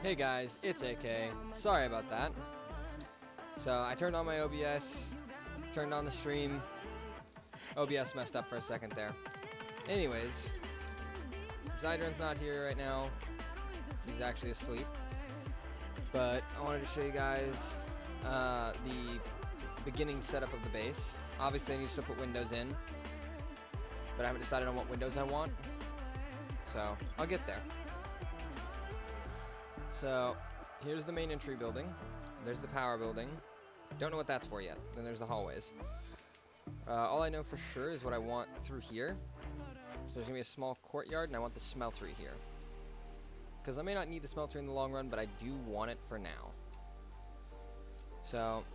Hey guys, it's AK. Sorry about that. So I turned on my OBS, turned on the stream. OBS messed up for a second there. Anyways, Zydron's not here right now. He's actually asleep. But I wanted to show you guys the beginning setup of the base. Obviously I need to put windows in, but I haven't decided on what windows I want. So I'll get there. So here's the main entry building. There's the power building. Don't know what that's for yet. Then there's the hallways. All I know for sure is what I want through here. So there's going to be a small courtyard, and I want the smeltery here. Because I may not need the smeltery in the long run, but I do want it for now. So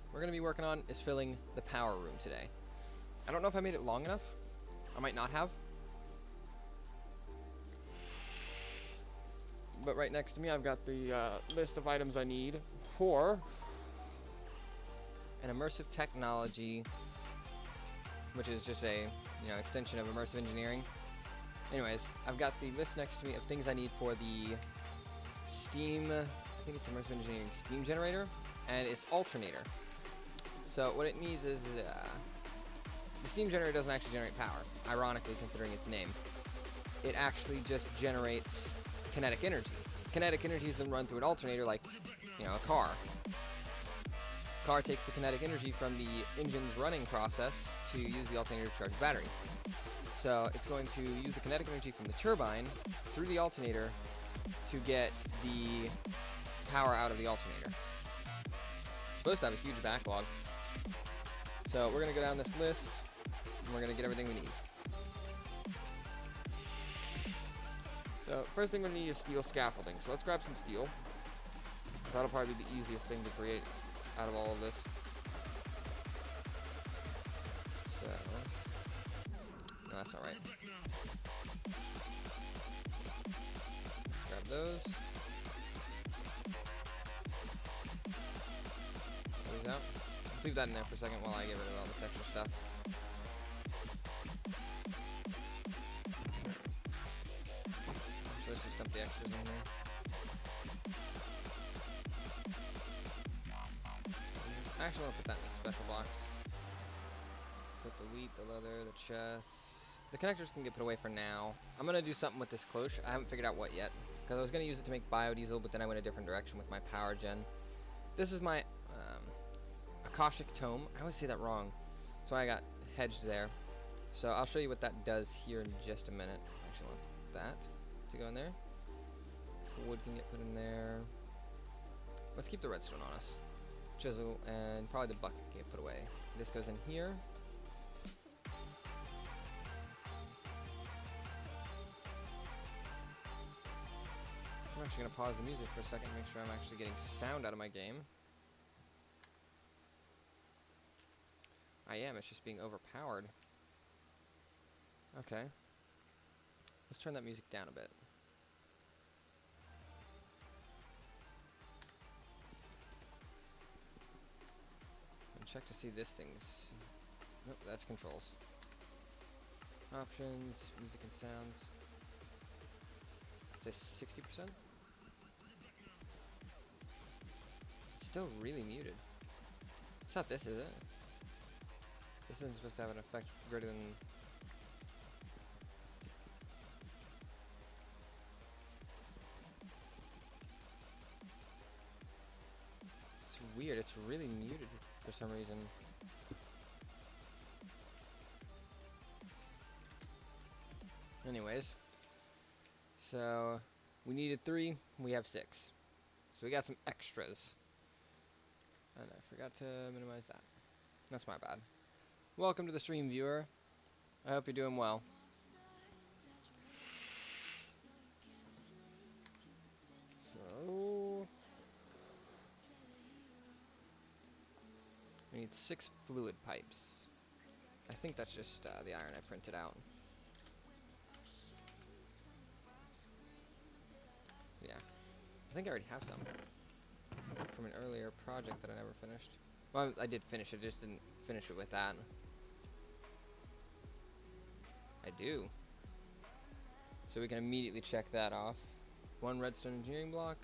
what we're going to be working on is filling the power room today. I don't know if I made it long enough. I might not have. But right next to me, I've got the list of items I need for an immersive technology, which is just a extension of immersive engineering. Anyways, I've got the list next to me of things I need for the steam. I think it's immersive engineering steam generator and its alternator. So what it needs is the steam generator doesn't actually generate power, ironically considering its name. It actually just generates kinetic energy. Kinetic energy is then run through an alternator like, a car. Car takes the kinetic energy from the engine's running process to use the alternator to charge the battery. So it's going to use the kinetic energy from the turbine through the alternator to get the power out of the alternator. It's supposed to have a huge backlog. So we're going to go down this list and we're going to get everything we need. So first thing we're going to need is steel scaffolding. So let's grab some steel. That'll probably be the easiest thing to create out of all of this. So, no, that's not right. Let's grab those. Pull these out. Let's leave that in there for a second while I get rid of all this extra stuff. So let's just dump the extras in there. I actually want to put that in a special box. Put the wheat, the leather, the chest. The connectors can get put away for now. I'm going to do something with this cloche. I haven't figured out what yet. Because I was going to use it to make biodiesel, but then I went a different direction with my power gen. This is my Akashic Tome. I always say that wrong. So I got hedged there. So I'll show you what that does here in just a minute. I actually want that to go in there. Wood can get put in there. Let's keep the redstone on us. Chisel, and probably the bucket can get put away. This goes in here. I'm actually going to pause the music for a second to make sure I'm actually getting sound out of my game. I am, it's just being overpowered. Okay. Let's turn that music down a bit. And check to see this thing's... Nope, that's controls. Options, music and sounds. Say 60%? It's still really muted. It's not this, is it? This isn't supposed to have an effect greater than... It's weird, it's really muted for some reason. Anyways, so we needed 3, we have 6. So we got some extras. And I forgot to minimize that. That's my bad. Welcome to the stream, viewer. I hope you're doing well. So we need 6 fluid pipes. I think that's just the iron I printed out. Yeah, I think I already have some from an earlier project that I never finished. Well, I did finish it, I just didn't finish it with that. I do. So we can immediately check that off. 1 redstone engineering block.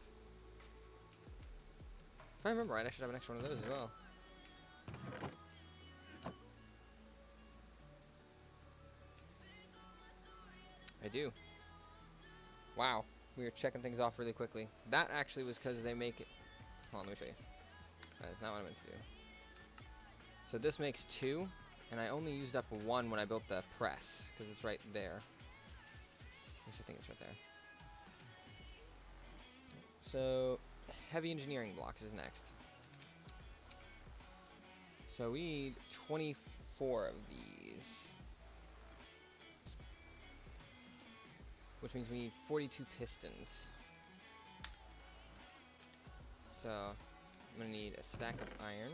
If I remember right, I should have an extra one of those as well. I do. Wow, we were checking things off really quickly. That actually was because they make it. Hold on, let me show you. That is not what I meant to do. So this makes 2, and I only used up 1 when I built the press, because it's right there. At least I think it's right there. So, heavy engineering blocks is next. So we need 24 of these. Which means we need 42 pistons. So, I'm going to need a stack of iron.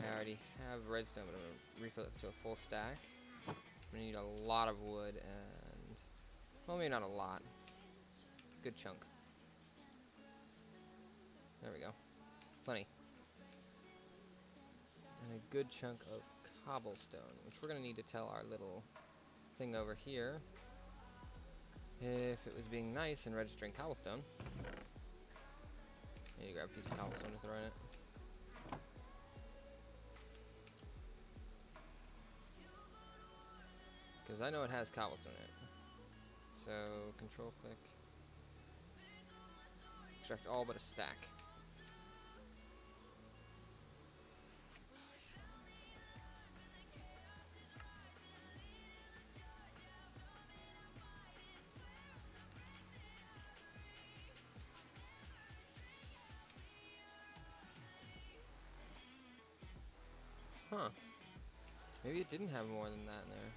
I already have redstone, but I'm going to refill it to a full stack. I'm going to need a lot of wood and... well, maybe not a lot. Good chunk. There we go. Plenty. And a good chunk of cobblestone, which we're going to need to tell our little thing over here if it was being nice and registering cobblestone. I need to grab a piece of cobblestone to throw in it. Because I know it has cobblestone in it. So, control click. Extract all but a stack. Huh. Maybe it didn't have more than that in there.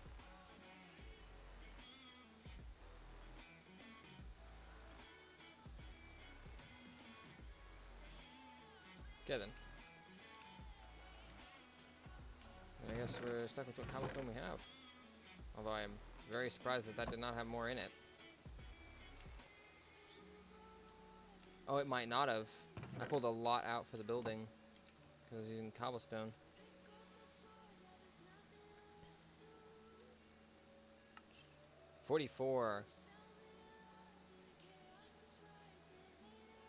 Okay then. And I guess we're stuck with what cobblestone we have. Although I am very surprised that that did not have more in it. Oh, it might not have. I pulled a lot out for the building because I was using cobblestone. $44.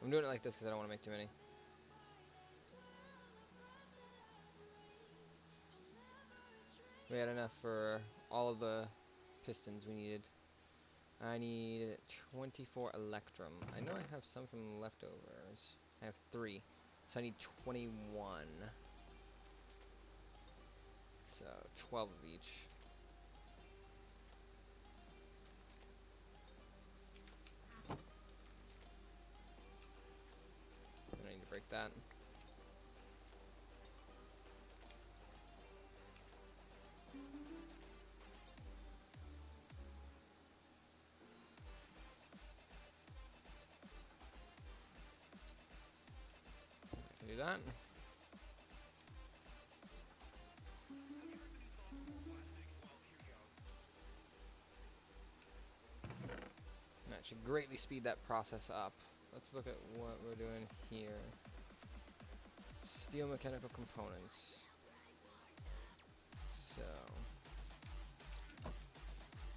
I'm doing it like this because I don't want to make too many. We had enough for all of the pistons we needed. I need 24 electrum. I know I have some from leftovers. I have 3. So I need 21. So 12 of each. I need to break that. Do that. That should greatly speed that process up. Let's look at what we're doing here. Steel mechanical components. So,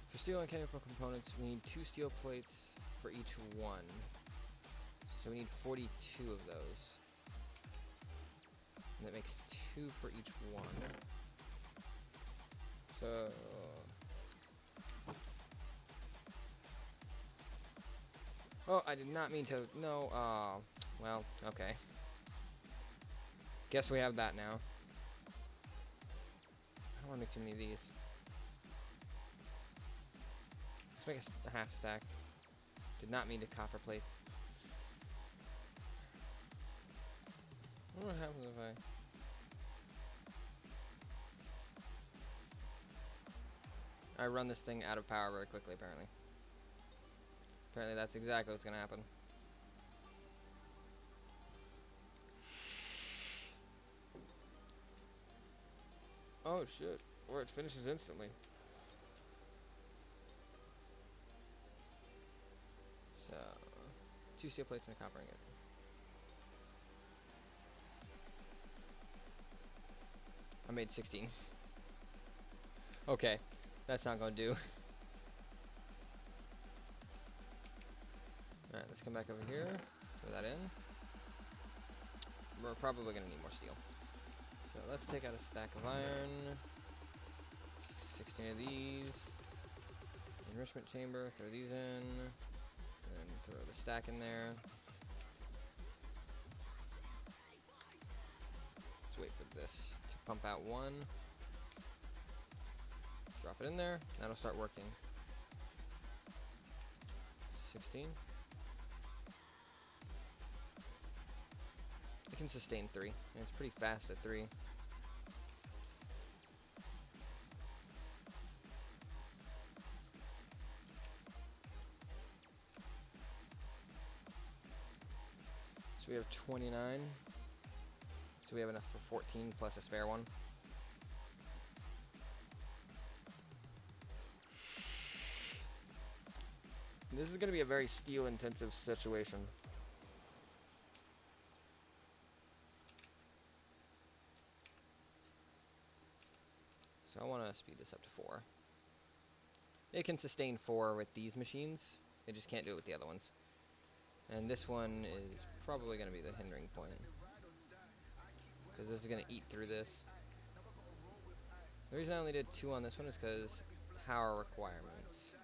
for steel mechanical components, we need 2 steel plates for each one. So we need 42 of those. And that makes 2 for each one. So... oh, I did not mean to... no, well, okay. Guess we have that now. I don't want to make too many of these. Let's make a half stack. Did not mean to copper plate. I wonder what happens if I run this thing out of power very quickly, apparently. Apparently that's exactly what's going to happen. Oh shit, or it finishes instantly. So, 2 steel plates and a copper ingot. I made 16. Okay, that's not gonna do. let's come back over here, throw that in. We're probably going to need more steel. So let's take out a stack of iron, 16 of these, enrichment chamber, throw these in, and throw the stack in there. Let's wait for this to pump out one. Drop it in there, now it'll start working. 16. It can sustain 3, and it's pretty fast at 3. So we have 29. So we have enough for 14 plus a spare one. This is going to be a very steel intensive situation. So I want to speed this up to 4. It can sustain 4 with these machines. It just can't do it with the other ones. And this one is probably going to be the hindering point, because this is going to eat through this. The reason I only did 2 on this one is because power requirements.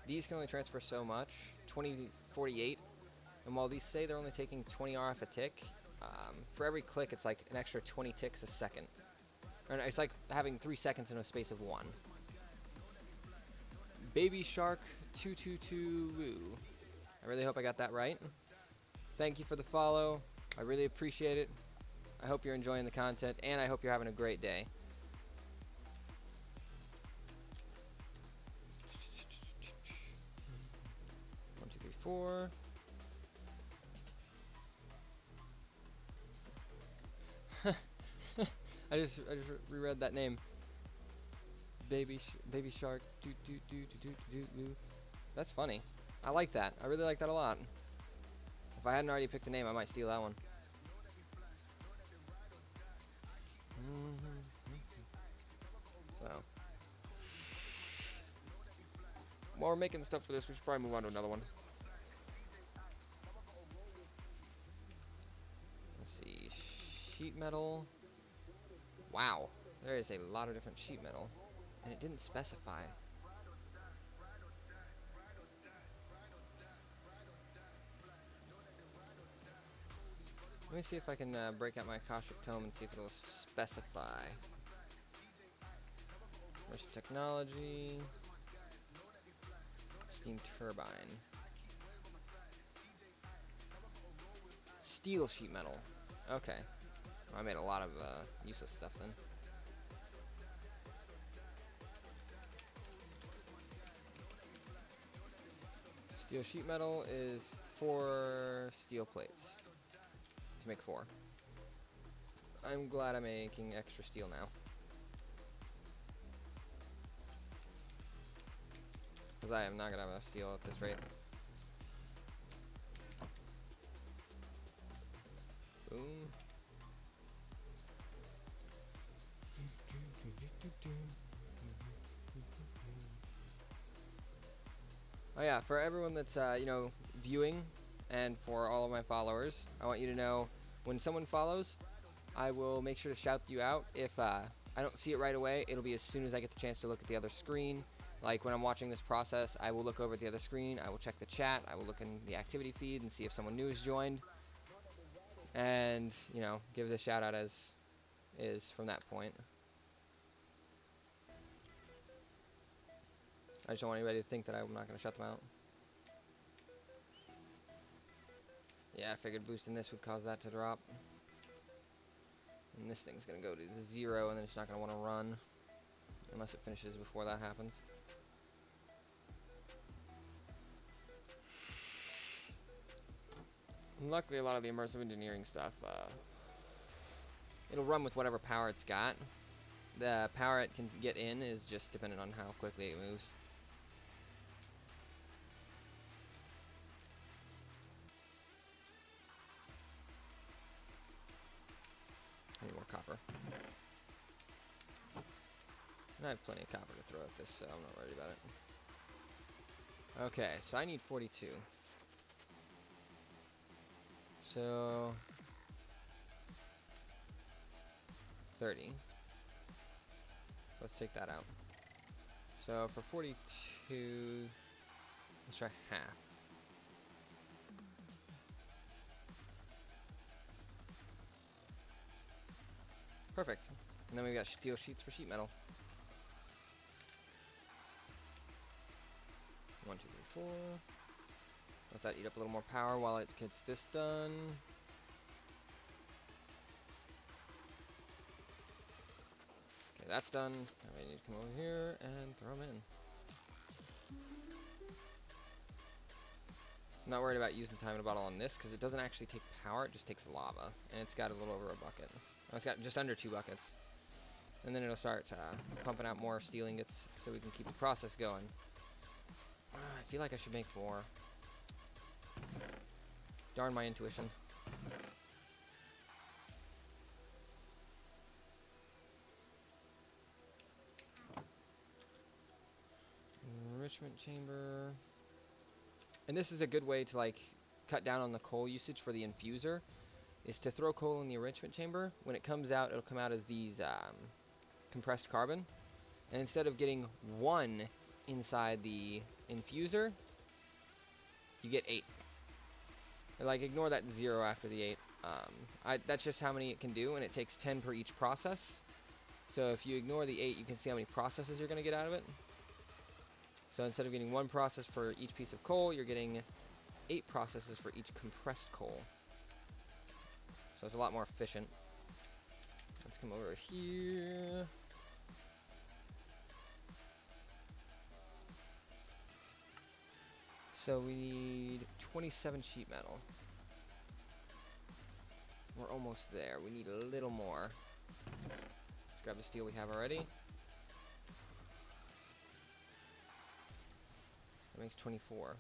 These can only transfer so much, 2048, and while these say they're only taking 20 RF a tick, for every click it's like an extra 20 ticks a second. Or it's like having 3 seconds in a space of 1. Baby Shark 222 Woo. I really hope I got that right. Thank you for the follow. I really appreciate it. I hope you're enjoying the content, and I hope you're having a great day. One, two, three, 4. I just reread that name. Baby Shark. That's funny. I like that. I really like that a lot. If I hadn't already picked the name, I might steal that one. So, while we're making stuff for this, we should probably move on to another one. Let's see, sheet metal. Wow, there is a lot of different sheet metal, and it didn't specify. Let me see if I can break out my Akashic Tome and see if it'll specify. Immersive technology. Steam turbine. Steel sheet metal. Okay. Well, I made a lot of useless stuff then. Steel sheet metal is 4 steel plates to make 4. I'm glad I'm making extra steel now, because I am not gonna have enough steel at this rate. Boom. Oh yeah, for everyone that's viewing, and for all of my followers, I want you to know, when someone follows, I will make sure to shout you out. If I don't see it right away, it'll be as soon as I get the chance to look at the other screen. Like when I'm watching this process, I will look over at the other screen, I will check the chat, I will look in the activity feed and see if someone new has joined, and give it a shout out as is from that point. I just don't want anybody to think that I'm not going to shut them out. Yeah, I figured boosting this would cause that to drop. And this thing's going to go to 0, and then it's not going to want to run unless it finishes before that happens. And luckily, a lot of the immersive engineering stuff, it'll run with whatever power it's got. The power it can get in is just dependent on how quickly it moves. I need more copper. And I have plenty of copper to throw at this, so I'm not worried about it. Okay, so I need 42. So 30. So let's take that out. So for 42, let's try half. Perfect. And then we've got steel sheets for sheet metal. 1, 2, 3, 4. Let that eat up a little more power while it gets this done. Okay, that's done. Now we need to come over here and throw them in. I'm not worried about using time in a bottle on this because it doesn't actually take power, it just takes lava. And it's got a little over a bucket. Oh, it's got just under 2 buckets. And then it'll start pumping out more steel ingots so we can keep the process going. I feel like I should make more. Darn my intuition. Enrichment chamber. And this is a good way to like cut down on the coal usage for the infuser, is to throw coal in the enrichment chamber. When it comes out, it'll come out as these compressed carbon. And instead of getting 1 inside the infuser, you get 8. And like, ignore that 0 after the 8. That's just how many it can do, and it takes 10 per each process. So if you ignore the 8, you can see how many processes you're going to get out of it. So instead of getting 1 process for each piece of coal, you're getting 8 processes for each compressed coal. So it's a lot more efficient. Let's come over here. So we need 27 sheet metal. We're almost there. We need a little more. Let's grab the steel we have already. That makes 24.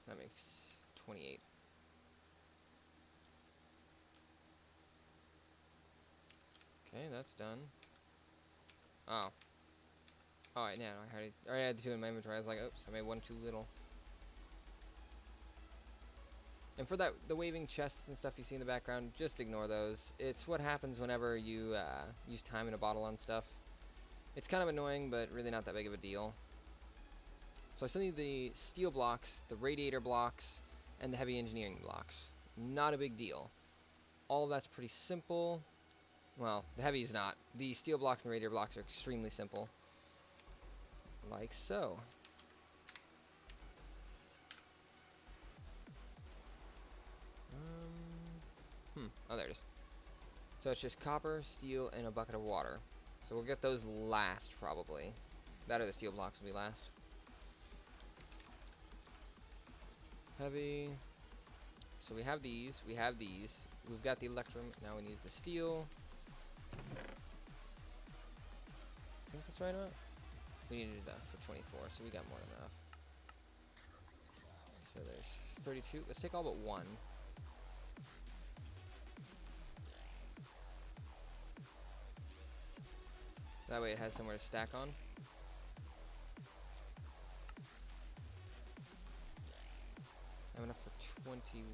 That makes 28. Okay, that's done. Oh. Alright, now I already had the 2 in my inventory. I was like, oops, I made 1 too little. And for that, the waving chests and stuff you see in the background, just ignore those. It's what happens whenever you use time in a bottle on stuff. It's kind of annoying, but really not that big of a deal. So I still need the steel blocks, the radiator blocks, and the heavy engineering blocks. Not a big deal. All of that's pretty simple. Well, the heavy is not. The steel blocks and the radiator blocks are extremely simple. Like so. Oh, there it is. So it's just copper, steel, and a bucket of water. So we'll get those last, probably. That or the steel blocks will be last. Heavy. So we have these. We have these. We've got the electrum. Now we need the steel. I think that's right enough. We needed for 24, so we got more than enough. So there's 32. Let's take all but 1. That way it has somewhere to stack on. I have enough for 21.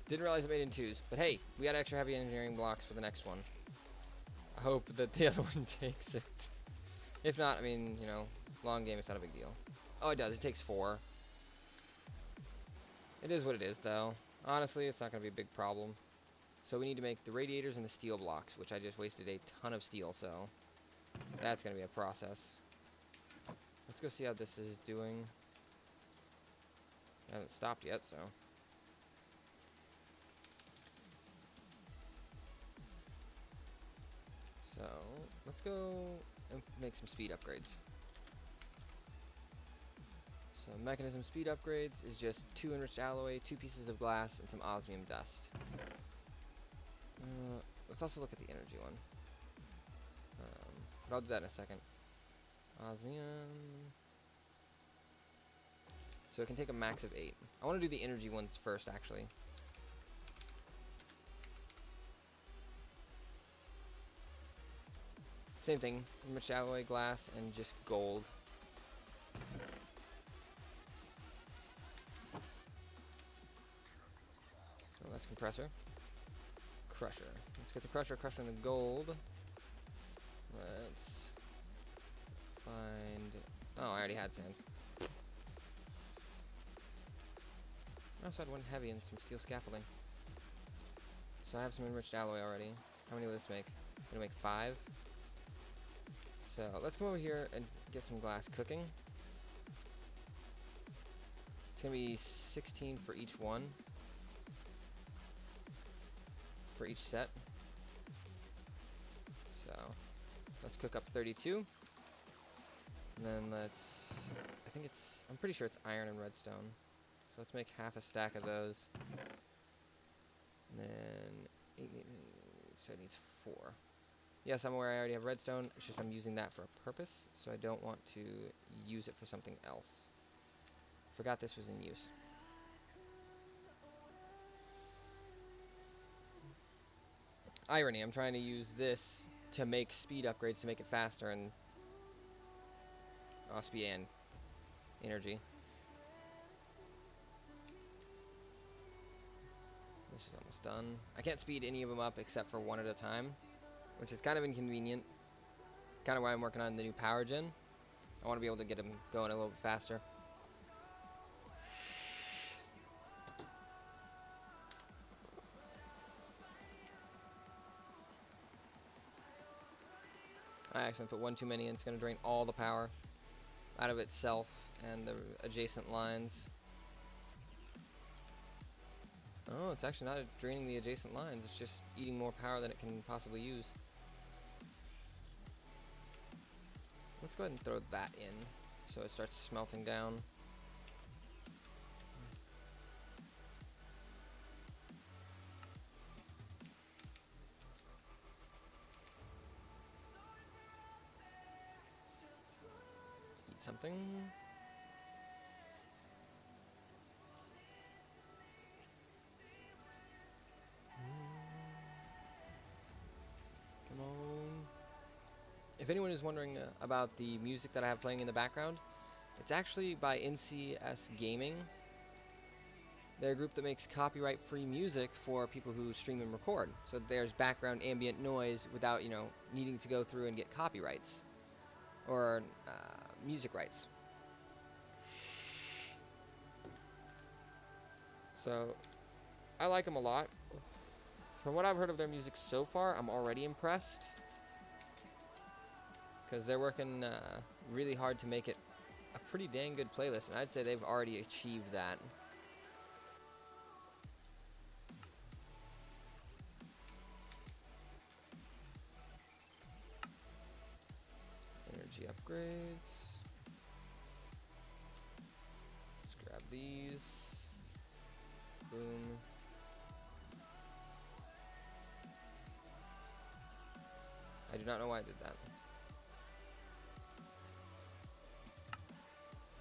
Didn't realize it made it in 2s, but hey, we got extra heavy engineering blocks for the next one. I hope that the other one takes it. If not, I mean, you know, long game, it's not a big deal. Oh, it does. It takes 4. It is what it is, though. Honestly, it's not going to be a big problem. So we need to make the radiators and the steel blocks, which I just wasted a ton of steel, so that's going to be a process. Let's go see how this is doing. It hasn't stopped yet, so. So, let's go and make some speed upgrades. So, mechanism speed upgrades is just 2 enriched alloy, 2 pieces of glass, and some osmium dust. Let's also look at the energy one. But I'll do that in a second. Osmium. So it can take a max of 8. I want to do the energy ones first, actually. Same thing, enriched alloy glass and just gold. So that's compressor. Crusher. Let's get the crusher crushing the gold. Let's find... Oh, I already had sand. I also had one heavy and some steel scaffolding. So I have some enriched alloy already. How many will this make? Gonna make 5. So let's come over here and get some glass cooking. It's gonna be 16 for each one. For each set. So let's cook up 32. And then let's, I'm pretty sure it's iron and redstone. So let's make half a stack of those. And then, so it needs 4. Yes, I'm aware I already have redstone. It's just I'm using that for a purpose, so I don't want to use it for something else. Forgot this was in use. Irony, I'm trying to use this to make speed upgrades to make it faster and... Oh, speed and energy. This is almost done. I can't speed any of them up except for one at a time, which is kind of inconvenient. Kind of why I'm working on the new power gen. I want to be able to get them going a little bit faster. I accidentally put one too many and it's going to drain all the power out of itself and the adjacent lines. Oh, it's actually not draining the adjacent lines, it's just eating more power than it can possibly use. Let's go ahead and throw that in so it starts smelting down. Let's eat something. Come on. If anyone is wondering about the music that I have playing in the background, it's actually by NCS Gaming. They're a group that makes copyright-free music for people who stream and record. So there's background ambient noise without, needing to go through and get copyrights or music rights. So I like them a lot. From what I've heard of their music so far, I'm already impressed. Because they're working really hard to make it a pretty dang good playlist, and I'd say they've already achieved that. Energy upgrades. Let's grab these. Boom. I do not know why I did that.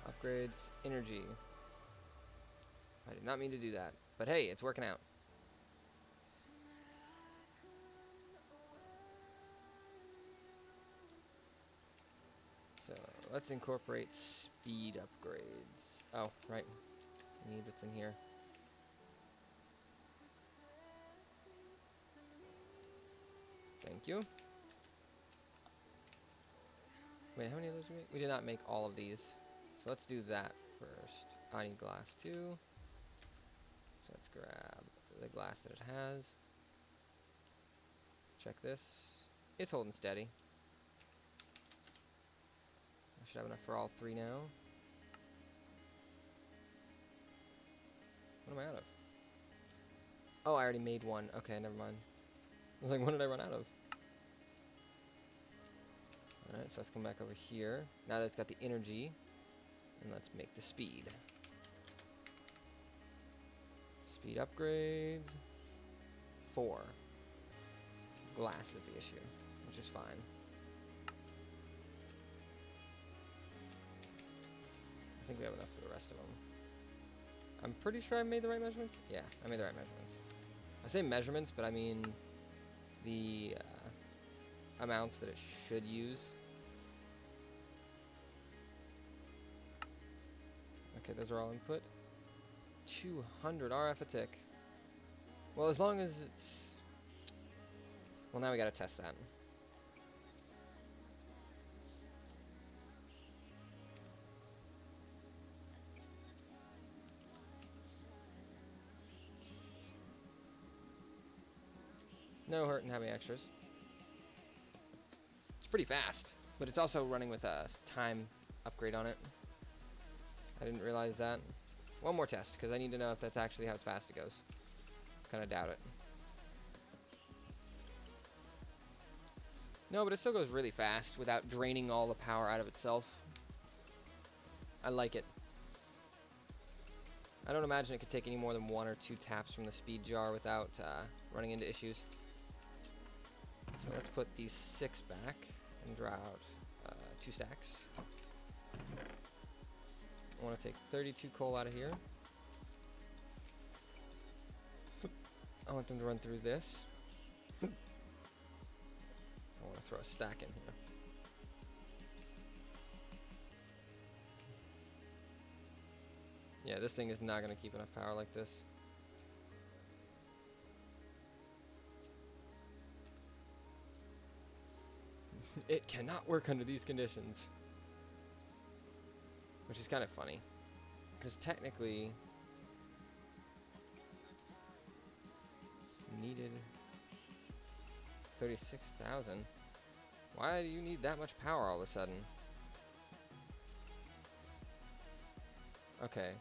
Upgrades, energy. I did not mean to do that. But hey, it's working out. So let's incorporate speed upgrades. Oh, right. I need what's in here. Thank you. Wait, how many of those did we make? We did not make all of these. So let's do that first. I need glass too. So let's grab the glass that it has. Check this. It's holding steady. I should have enough for all 3 now. What am I out of? Oh, I already made one. Okay, never mind. I was like, what did I run out of? Alright, so let's come back over here. Now that it's got the energy. And let's make the speed. Speed upgrades. 4. Glass is the issue, which is fine. I think we have enough for the rest of them. I'm pretty sure I made the right measurements. Yeah, I made the right measurements. I say measurements, but I mean the amounts that it should use. Okay, those are all input. 200 RF a tick. Well, as long as it's... Well, now we gotta test that. No hurt in having extras. It's pretty fast, but it's also running with a time upgrade on it. I didn't realize that. One more test, because I need to know if that's actually how fast it goes. Kind of doubt it. No, but it still goes really fast without draining all the power out of itself. I like it. I don't imagine it could take any more than 1 or 2 taps from the speed jar without running into issues. So let's put these 6 back and draw out 2 stacks. I want to take 32 coal out of here. I want them to run through this. I want to throw a stack in here. Yeah, this thing is not going to keep enough power like this. It cannot work under these conditions. Which is kind of funny. Because technically... needed 36,000. Why do you need that much power all of a sudden? Okay.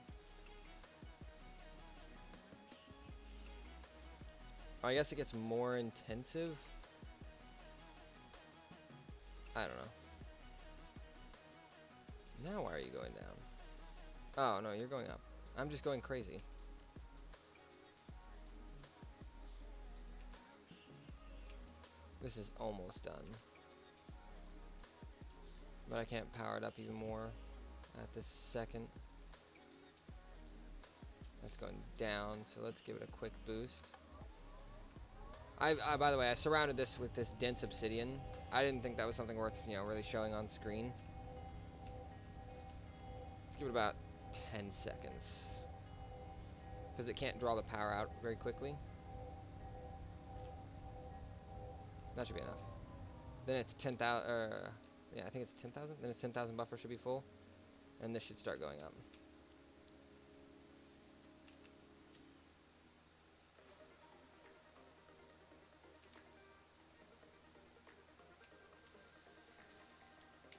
Oh, I guess it gets more intensive? I don't know. Now why are you going down? Oh, no, you're going up. I'm just going crazy. This is almost done. But I can't power it up even more at this second. That's going down, so let's give it a quick boost. By the way, I surrounded this with this dense obsidian. I didn't think that was something worth, really showing on screen. Let's give it about 10 seconds. Because it can't draw the power out very quickly. That should be enough. Then it's 10,000, yeah, I think it's 10,000. Then it's 10,000 buffer should be full. And this should start going up.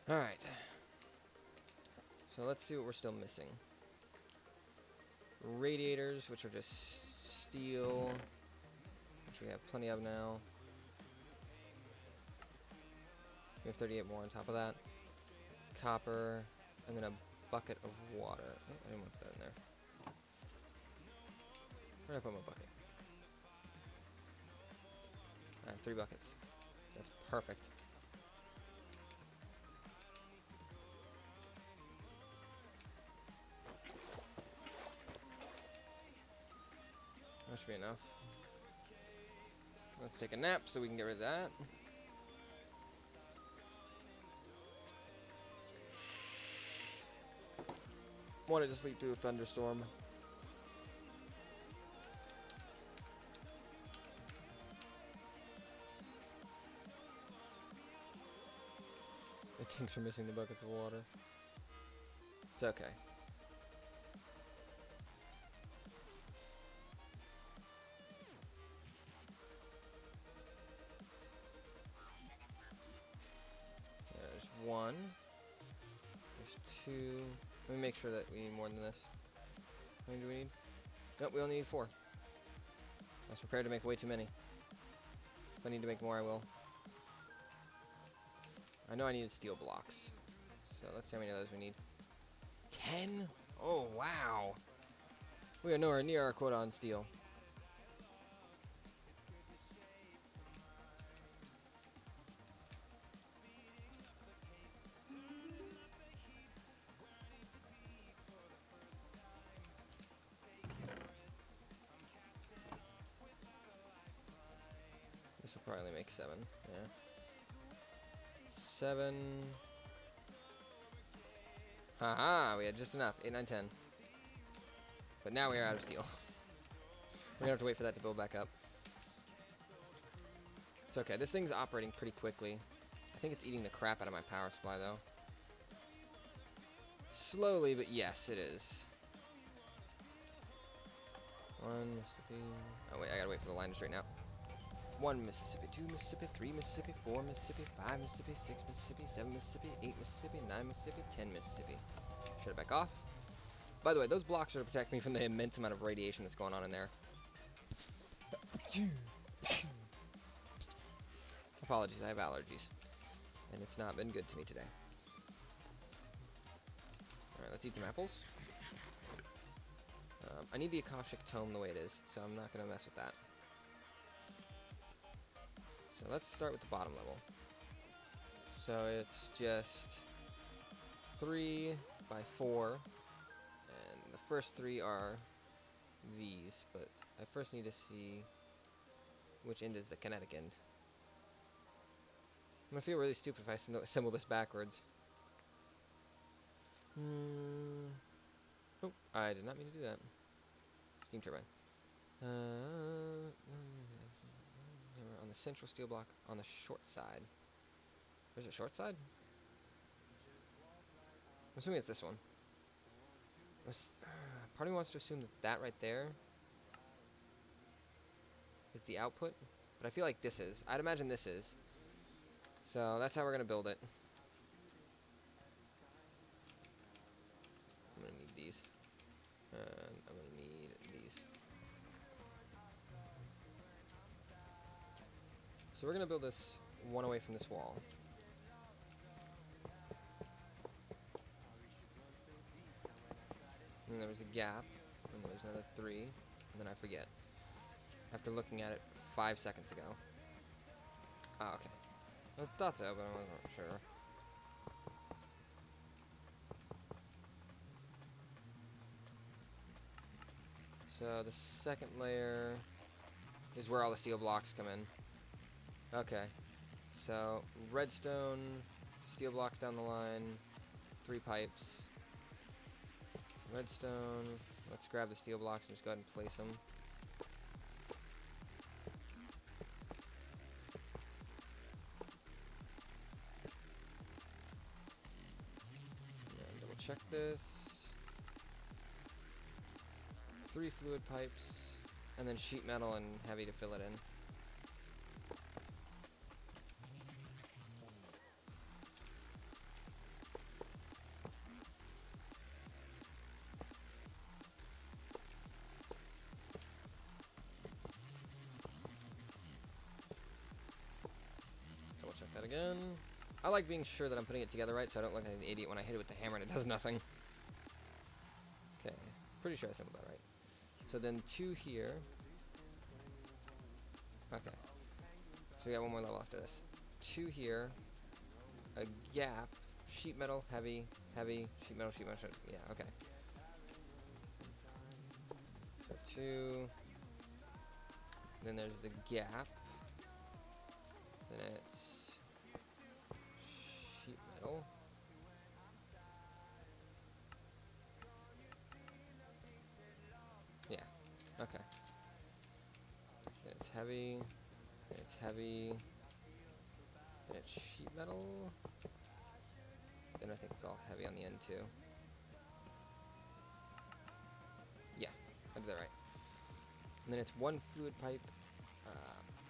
Alright. So let's see what we're still missing. Radiators, which are just steel, which we have plenty of now. We have 38 more on top of that. Copper, and then a bucket of water. Oh, I didn't want that in there. Where did I put my bucket? I have 3 buckets. That's perfect. That should be enough. Let's take a nap so we can get rid of that. Wanted to sleep through a thunderstorm. Thanks for missing the buckets of water. It's okay. There's 1. There's 2. Let me make sure that we need more than this. How many do we need? Nope, we only need 4. I was prepared to make way too many. If I need to make more, I will. I know I needed steel blocks. So let's see how many of those we need. 10? Oh, wow. We are nowhere near our quota on steel. This will probably make 7, yeah. 7. Haha, we had just enough. 8, 9, 10. But now we are out of steel. We're gonna have to wait for that to build back up. It's okay. This thing's operating pretty quickly. I think it's eating the crap out of my power supply, though. Slowly, but yes, it is. 1 Mississippi. Oh, wait, I gotta wait for the line to straighten out. 1 Mississippi, 2 Mississippi, 3 Mississippi, 4 Mississippi, 5 Mississippi, 6 Mississippi, 7 Mississippi, 8 Mississippi, 9 Mississippi, 10 Mississippi. Shut it back off. By the way, those blocks are to protect me from the immense amount of radiation that's going on in there. Apologies, I have allergies. And it's not been good to me today. Alright, let's eat some apples. I need the Akashic Tome the way it is, so I'm not going to mess with that. So let's start with the bottom level. So it's just 3 by 4, and the first 3 are these, but I first need to see which end is the kinetic end. I'm gonna feel really stupid if I assemble this backwards. Oh, I did not mean to do that. Steam turbine. We're on the central steel block on the short side. Where's the short side? I'm assuming it's this one. Part of me wants to assume that that right there is the output, but I feel like this is. I'd imagine this is. So that's how we're going to build it. I'm going to need these. And I'm going to need these. So we're going to build this one away from this wall. And there was a gap, and there's another 3, and then I forget. After looking at it 5 seconds ago. Oh, okay. I thought so, but I wasn't sure. So the second layer is where all the steel blocks come in. Okay. So redstone, steel blocks down the line, 3 pipes. Redstone. Let's grab the steel blocks and just go ahead and place them. And double check this. 3 fluid pipes, and then sheet metal and heavy to fill it in. Double check that again. I like being sure that I'm putting it together right so I don't look like an idiot when I hit it with the hammer and it does nothing. Okay, pretty sure I assembled that right. So then 2 here. Okay. So we got 1 more level after this. 2 here. A gap. Sheet metal, heavy, heavy, sheet metal, yeah, okay. So 2. Then there's the gap. Then it's sheet metal. Yeah, okay. Then it's heavy, then it's heavy, then it's sheet metal. Then I think it's all heavy on the end too. Yeah, I did that right. And then it's 1 fluid pipe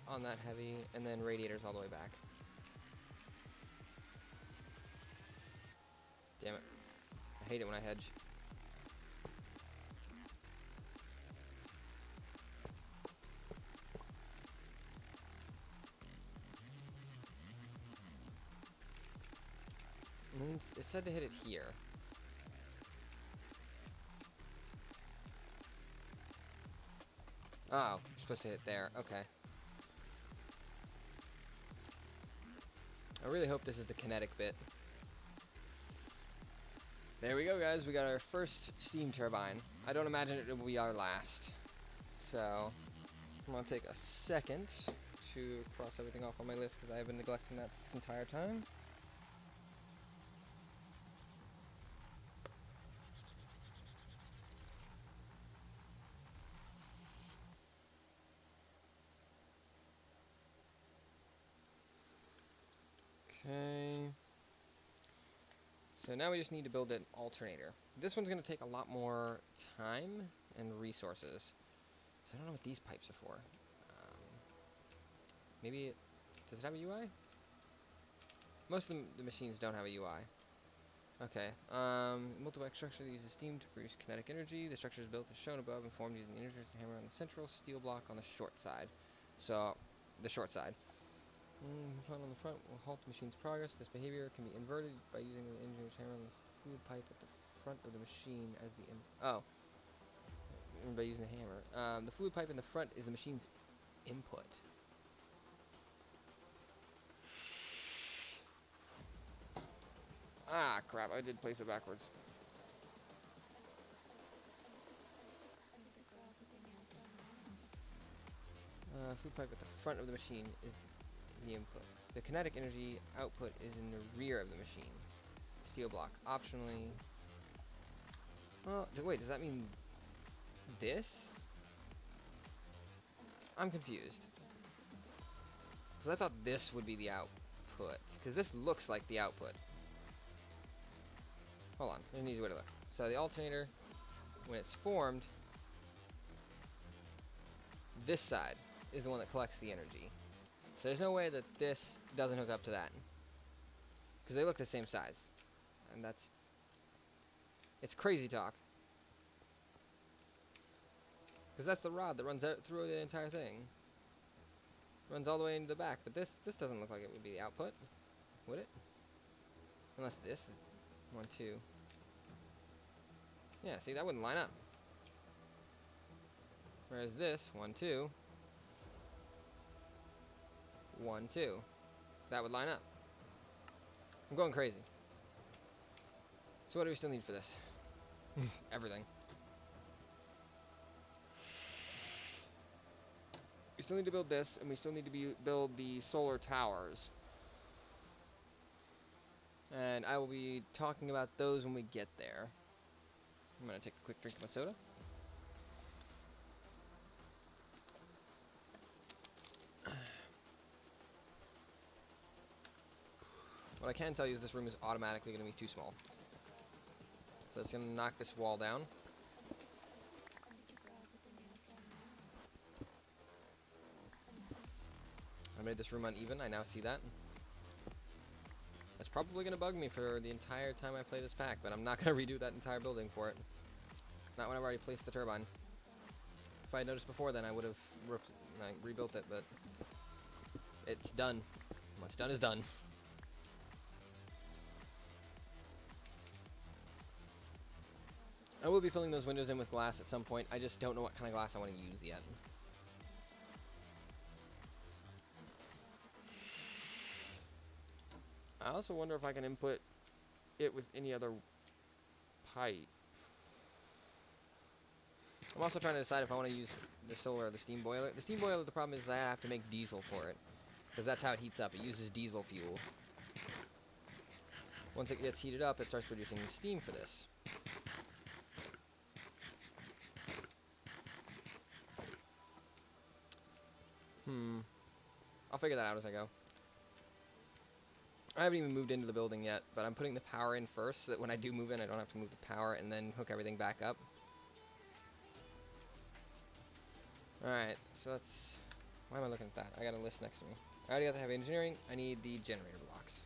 on that heavy, and then radiators all the way back. Damn it. I hate it when I hedge. And it said to hit it here. Oh, you're supposed to hit it there. Okay. I really hope this is the kinetic bit. There we go, guys. We got our first steam turbine. I don't imagine it will be our last. So, I'm going to take a second to cross everything off on my list because I have been neglecting that this entire time. So now we just need to build an alternator. This one's going to take a lot more time and resources. So I don't know what these pipes are for. Maybe it... Does it have a UI? Most of the machines don't have a UI. Okay. Multiple structure that uses steam to produce kinetic energy. The structure is built as shown above and formed using the energizing hammer on the central steel block on the short side. So, the short side. On the front will halt the machine's progress. This behavior can be inverted by using the engineer's hammer on the fluid pipe at the front of the machine as the... by using the hammer. The fluid pipe in the front is the machine's input. Ah, crap. I did place it backwards. Fluid pipe at the front of the machine is the input. The kinetic energy output is in the rear of the machine. Steel block. Optionally... Well, wait, does that mean this? I'm confused. Because I thought this would be the output. Because this looks like the output. Hold on, there's an easy way to look. So the alternator, when it's formed, this side is the one that collects the energy. So there's no way that this doesn't hook up to that. Because they look the same size. And that's... It's crazy talk. Because that's the rod that runs out through the entire thing. Runs all the way into the back. But this doesn't look like it would be the output. Would it? Unless this is 1, 2. Yeah, see, that wouldn't line up. Whereas this, 1, 2. 1, 2. That would line up. I'm going crazy. So what do we still need for this? Everything. We still need to build this, and we still need to build the solar towers. And I will be talking about those when we get there. I'm going to take a quick drink of my soda. What I can tell you is this room is automatically going to be too small. So it's going to knock this wall down. I made this room uneven, I now see that. That's probably going to bug me for the entire time I play this pack, but I'm not going to redo that entire building for it. Not when I've already placed the turbine. If I had noticed before then, I would have rebuilt it, but it's done. What's done is done. I will be filling those windows in with glass at some point. I just don't know what kind of glass I want to use yet. I also wonder if I can input it with any other pipe. I'm also trying to decide if I want to use the solar or the steam boiler. The steam boiler, the problem is I have to make diesel for it, because that's how it heats up. It uses diesel fuel. Once it gets heated up, it starts producing steam for this. I'll figure that out as I go. I haven't even moved into the building yet, but I'm putting the power in first so that when I do move in, I don't have to move the power and then hook everything back up. Alright, so that's... Why am I looking at that? I got a list next to me. I already got the heavy engineering. I need the generator blocks.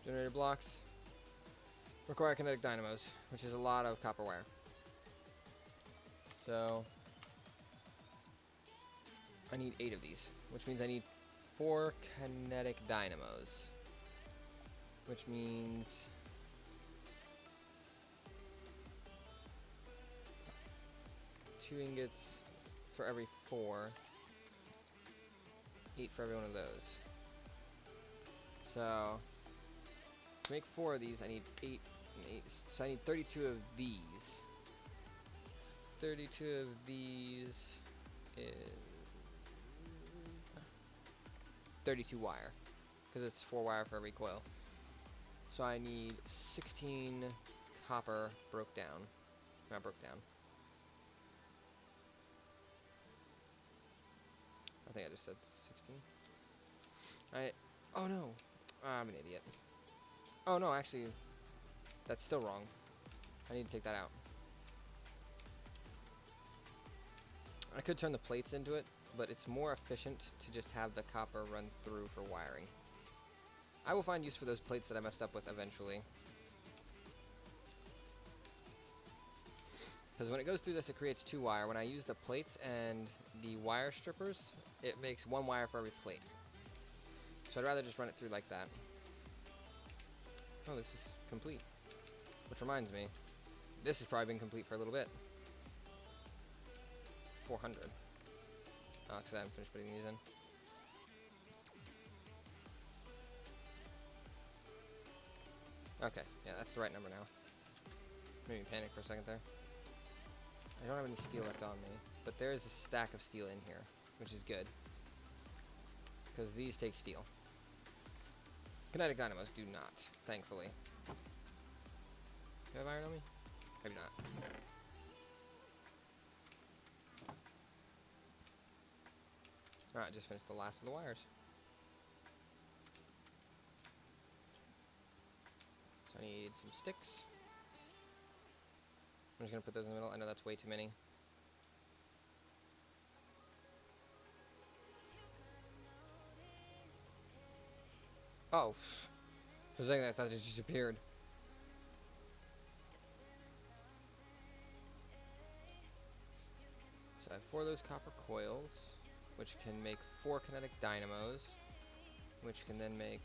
Generator blocks require kinetic dynamos, which is a lot of copper wire. So I need 8 of these, which means I need 4 kinetic dynamos, which means 2 ingots for every 4, 8 for every one of those. So to make 4 of these, I need 8 and 8. So I need 32 of these. 32 of these is 32 wire, because it's 4 wire for every coil. So I need 16 copper broke down. Not broke down. I think I just said 16. Oh no, I'm an idiot. Oh no, actually, that's still wrong. I need to take that out. I could turn the plates into it, but it's more efficient to just have the copper run through for wiring. I will find use for those plates that I messed up with eventually. Because when it goes through this, it creates 2 wire. When I use the plates and the wire strippers, it makes 1 wire for every plate. So I'd rather just run it through like that. Oh, this is complete. Which reminds me, this has probably been complete for a little bit. 400. Oh, it's because I haven't finished putting these in. Okay, yeah, that's the right number now. Made me panic for a second there. I don't have any steel left on me, but there is a stack of steel in here, which is good. Because these take steel. Kinetic dynamos do not, thankfully. Do I have iron on me? Maybe not. Alright, just finished the last of the wires. So I need some sticks. I'm just going to put those in the middle. I know that's way too many. Oh, for a second I thought it just disappeared. So I have 4 of those copper coils, which can make 4 kinetic dynamos, which can then make...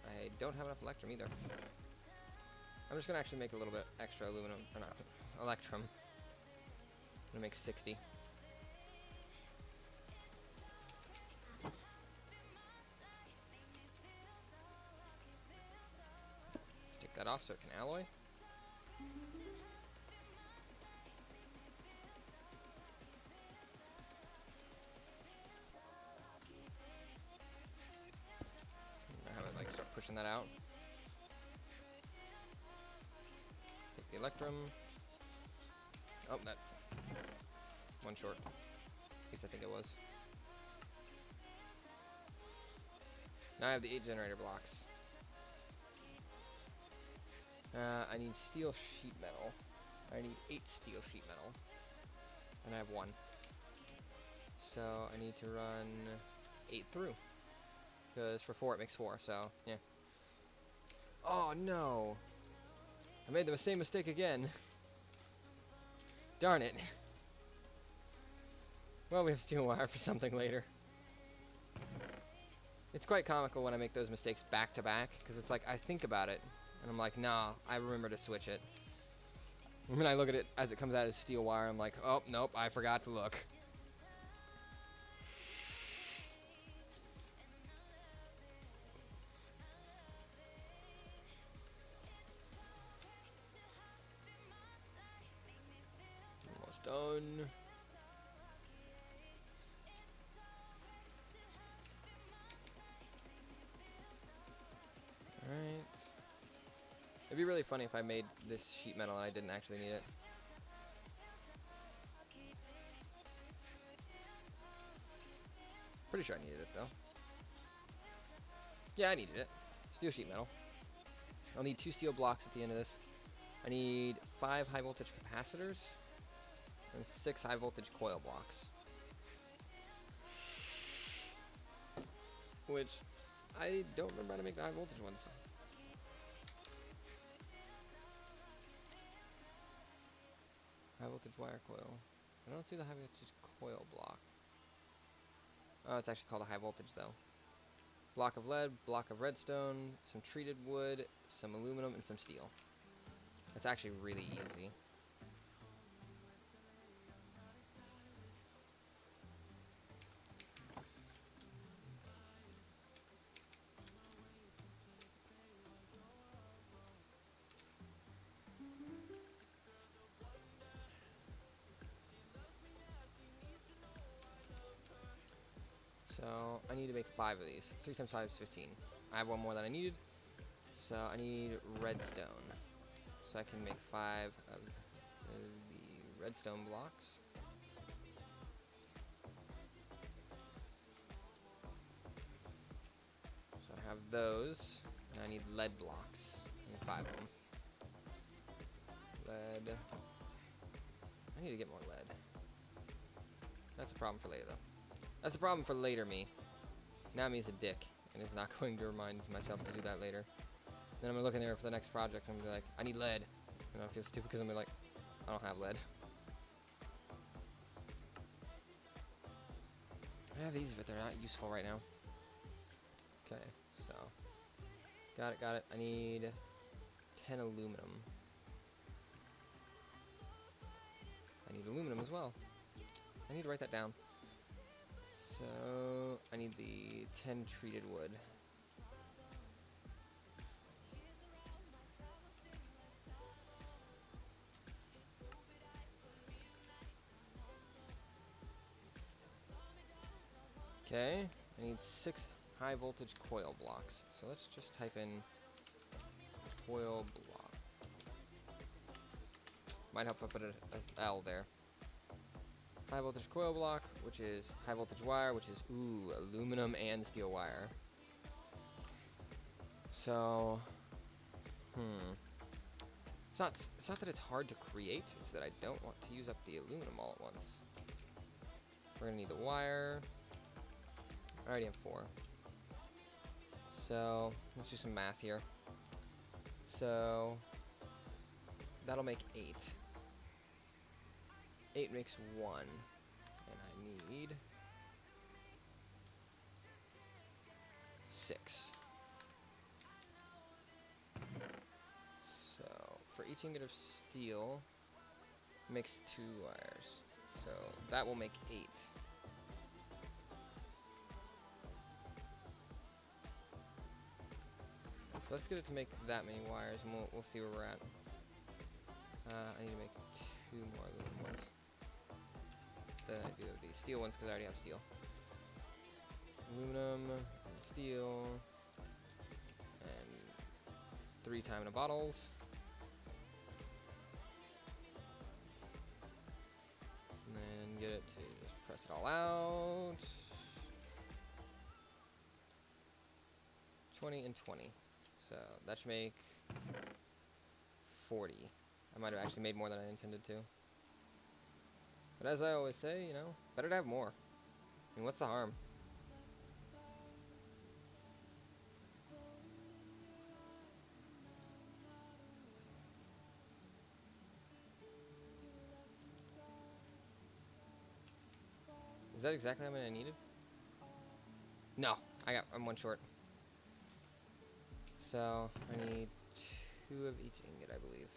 I don't have enough electrum either. I'm just going to actually make a little bit extra aluminum, or not, electrum. I'm going to make 60. Let's take that off so it can alloy. I have it like start pushing that out. Take the electrum. Oh, that one short. At least I think it was. Now I have the 8 generator blocks. I need steel sheet metal. I need 8 steel sheet metal. And I have 1. So I need to run 8 through. Because for 4 it makes 4, so yeah. Oh no! I made the same mistake again. Darn it. Well, we have steel wire for something later. It's quite comical when I make those mistakes back to back, because it's like I think about it, and I'm like, nah, I remember to switch it. And when I look at it as it comes out as steel wire, I'm like, oh, nope, I forgot to look. Almost done. Alright. It'd be really funny if I made this sheet metal and I didn't actually need it. Pretty sure I needed it though. Yeah, I needed it. Steel sheet metal. I'll need 2 steel blocks at the end of this. I need 5 high voltage capacitors and 6 high voltage coil blocks. Which I don't remember how to make the high voltage ones. High voltage wire coil. I don't see the high voltage coil block. Oh, it's actually called a high voltage though. Block of lead, block of redstone, some treated wood, some aluminum, and some steel. It's actually really easy. So I need to make 5 of these. 3 times 5 is 15. I have 1 more than I needed. So I need redstone. So I can make 5 of the redstone blocks. I have those. And I need lead blocks. I need 5 of them. Lead. I need to get more lead. That's a problem for later, though. That's a problem for later me. Now me's a dick, and is not going to remind myself to do that later. Then I'm gonna look in there for the next project, and I'm gonna be like, I need lead. And I'll feel stupid because I'm gonna be like, I don't have lead. I have these, but they're not useful right now. Okay, so. Got it. I need 10 aluminum. I need aluminum as well. I need to write that down. So, I need the 10 treated wood. Okay, I need 6 high voltage coil blocks. So let's just type in coil block. Might help if I put a L there. High voltage coil block, which is high voltage wire, which is, ooh, aluminum and steel wire. So, it's not that it's hard to create, it's that I don't want to use up the aluminum all at once. We're gonna need the wire. I already have 4. So, let's do some math here. So, that'll make 8. 8 makes 1. And I need 6. So, for each ingot of steel, makes 2 wires. So, that will make 8. So let's get it to make that many wires, and we'll see where we're at. I need to make 2 more aluminum ones than I do of these steel ones, because I already have steel. Aluminum, and steel, and 3 time in a bottles. And then get it to just press it all out. 20 and 20. So that should make 40. I might have actually made more than I intended to. But as I always say, you know, better to have more. I mean, what's the harm? Is that exactly how many I needed? No, I'm 1 short. So I need 2 of each ingot, I believe.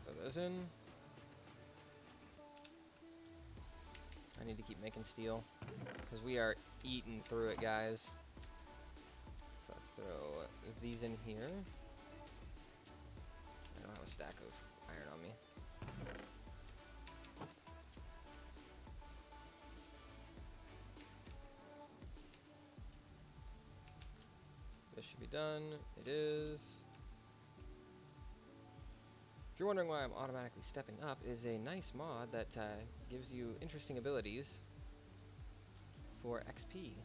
Throw those in. I need to keep making steel, because we are eating through it, guys. So let's throw these in here. I don't have a stack of iron on me. This should be done. It is. If you're wondering why I'm automatically stepping up, it is a nice mod that gives you interesting abilities for XP.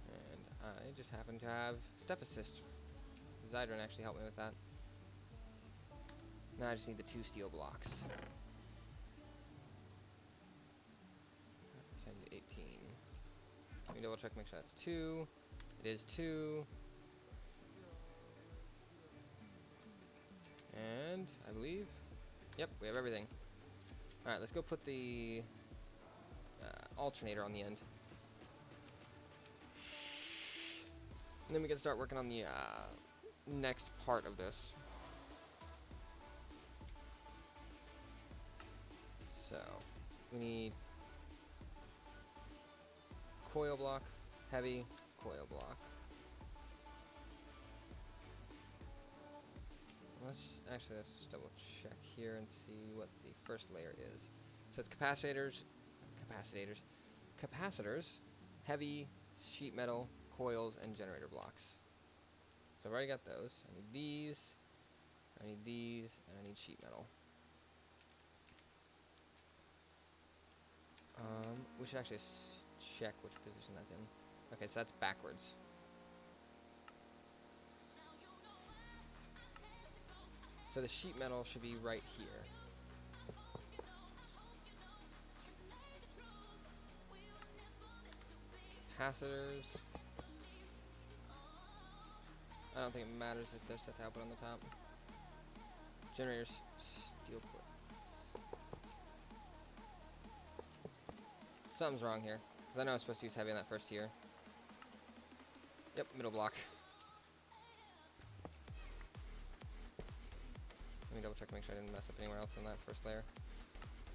And I just happen to have step assist. Zydron actually helped me with that. Now I just need the 2 steel blocks. So I need 18. Let me double check, make sure that's 2. It is 2. And I believe, yep, we have everything. Alright, let's go put the alternator on the end. And then we can start working on the next part of this. So, we need coil block, heavy, coil block. Let's just double check here and see what the first layer is. So it's capacitors, heavy, sheet metal, coils, and generator blocks. So I've already got those. I need these. I need these, and I need sheet metal. We should actually check which position that's in. Okay, so that's backwards. So the sheet metal should be right here. Capacitors. I don't think it matters if they're set to output on the top. Generators, steel plates. Something's wrong here, because I know I was supposed to use heavy on that first tier. Yep, middle block. Let me double check to make sure I didn't mess up anywhere else in that first layer.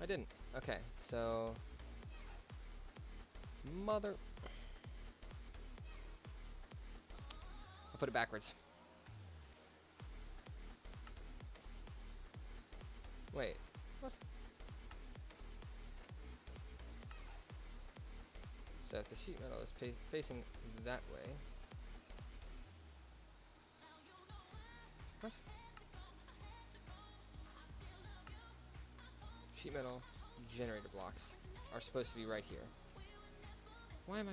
I didn't. Okay, so... Mother... I'll put it backwards. Wait, what? So if the sheet metal is facing that way... What? Sheet metal generator blocks are supposed to be right here. Why am I...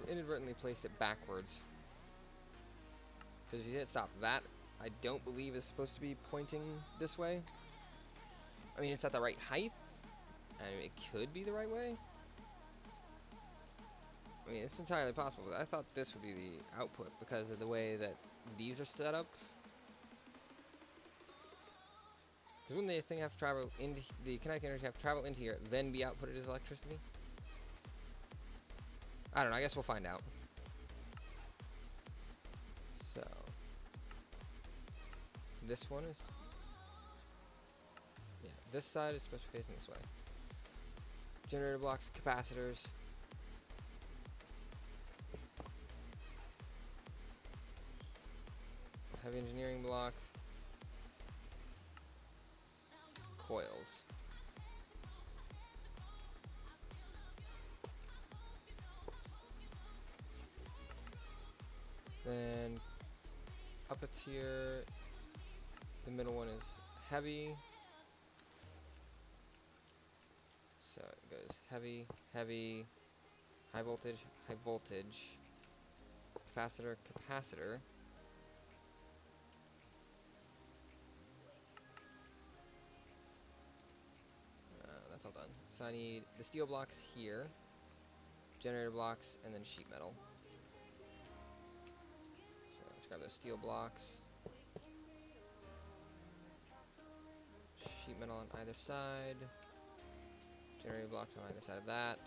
inadvertently placed it backwards. Because if you hit stop, that I don't believe is supposed to be pointing this way. I mean, it's at the right height. I mean, it could be the right way. I mean, it's entirely possible, but I thought this would be the output because of the way that these are set up. Because wouldn't the thing have to travel into the kinetic energy have to travel into here, then be outputted as electricity? I don't know. I guess we'll find out. So this one is, yeah, this side is supposed to be facing this way. Generator blocks, capacitors. Heavy engineering block. Coils. Then up a tier, the middle one is heavy. So it goes heavy, heavy, high voltage, capacitor, capacitor. That's all done. So I need the steel blocks here, generator blocks, and then sheet metal. So let's grab those steel blocks. Sheet metal on either side. Generator blocks on either side of that.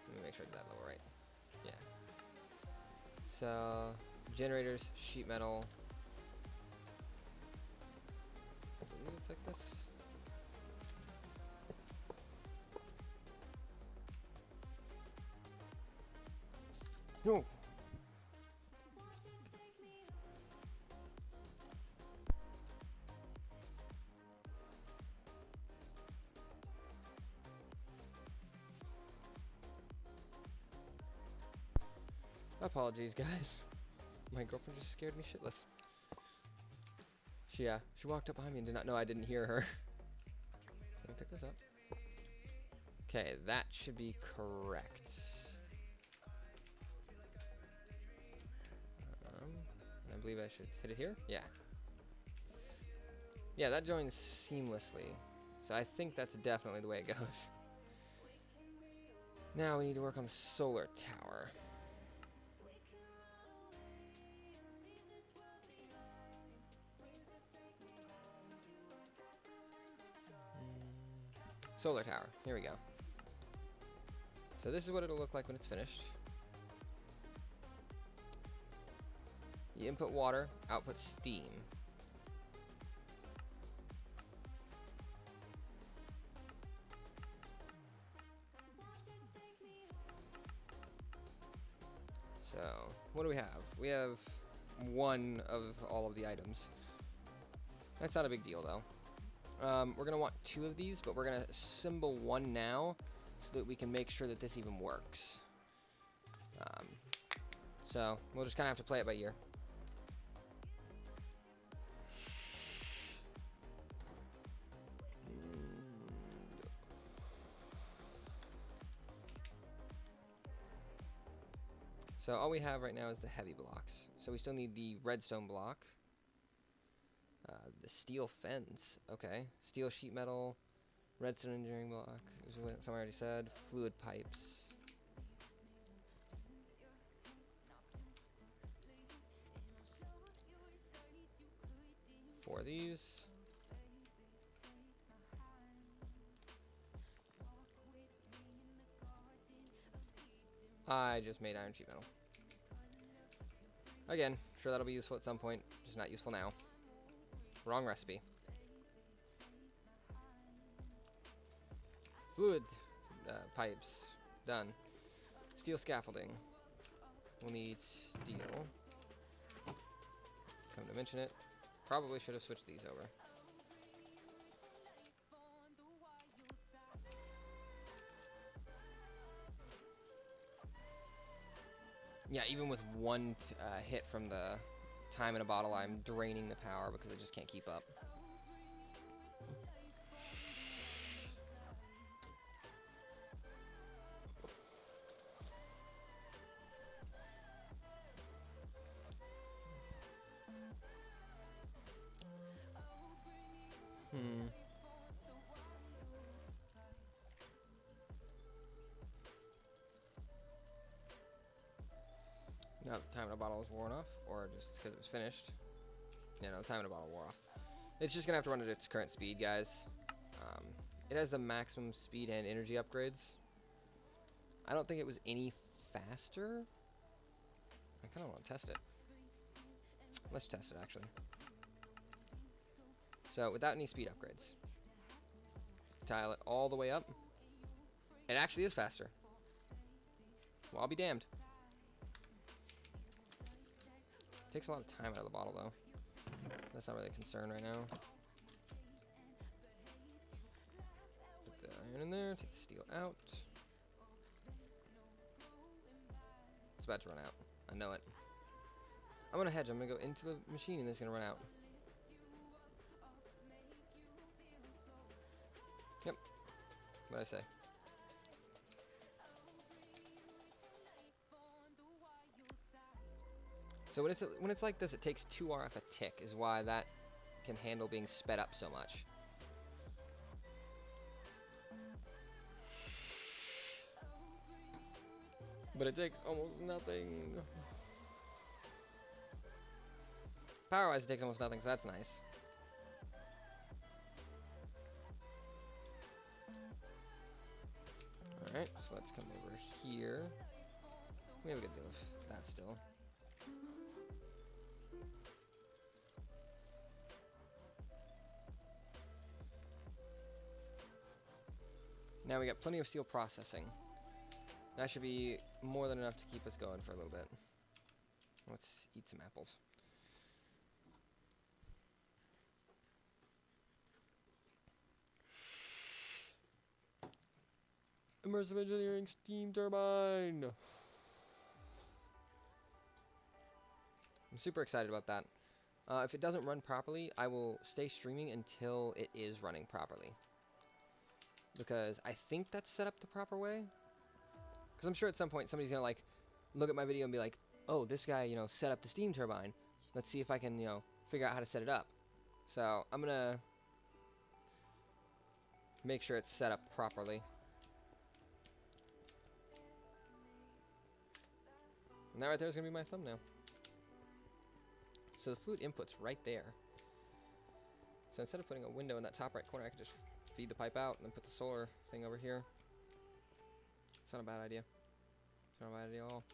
Let me make sure I did that level right. Yeah. So generators, sheet metal. I believe it's like this. No. Apologies, guys. My girlfriend just scared me shitless. She walked up behind me and did not know I didn't hear her. Let me pick this up. Okay, that should be correct. I believe I should hit it here. Yeah. Yeah, that joins seamlessly. So I think that's definitely the way it goes. Now we need to work on the solar tower. Solar tower. Here we go. So this is what it'll look like when it's finished. You input water, output steam. So, what do we have? We have one of all of the items. That's not a big deal, though. We're going to want 2 of these, but we're going to assemble 1 now so that we can make sure that this even works. So we'll just kind of have to play it by ear. So all we have right now is the heavy blocks. So we still need the redstone block. The steel fence. Okay. Steel sheet metal. Redstone engineering block. Something I already said. Fluid pipes. 4 of these. I just made iron sheet metal. Again, sure that'll be useful at some point, just not useful now. Wrong recipe. Fluid pipes. Done. Steel scaffolding. We'll need steel. Come to mention it. Probably should have switched these over. Yeah, even with 1 hit from the time in a bottle, I'm draining the power because I just can't keep up. Now the time in a bottle is worn off, or just because it was finished. Yeah, no, the time in a bottle wore off. It's just going to have to run at its current speed, guys. It has the maximum speed and energy upgrades. I don't think it was any faster. I kind of want to test it. Let's test it, actually. So, without any speed upgrades. Tile it all the way up. It actually is faster. Well, I'll be damned. Takes a lot of time out of the bottle, though. That's not really a concern right now. Put the iron in there, take the steel out. It's about to run out. I know it. I'm gonna hedge. I'm gonna go into the machine and it's gonna run out. Yep. What'd I say? So when it's like this, it takes 2 RF a tick, is why that can handle being sped up so much. But it takes almost nothing. Power-wise, it takes almost nothing, so that's nice. Alright, so let's come over here. We have a good deal of that still. Now we got plenty of steel processing. That should be more than enough to keep us going for a little bit. Let's eat some apples. Immersive engineering steam turbine. I'm super excited about that. If it doesn't run properly, I will stay streaming until it is running properly. Because I think that's set up the proper way. Because I'm sure at some point somebody's going to like look at my video and be like, oh, this guy, you know, set up the steam turbine. Let's see if I can, you know, figure out how to set it up. So I'm going to make sure it's set up properly. And that right there is going to be my thumbnail. So the fluid input's right there. So instead of putting a window in that top right corner, I could just feed the pipe out and then put the solar thing over here. It's not a bad idea. It's not a bad idea at all.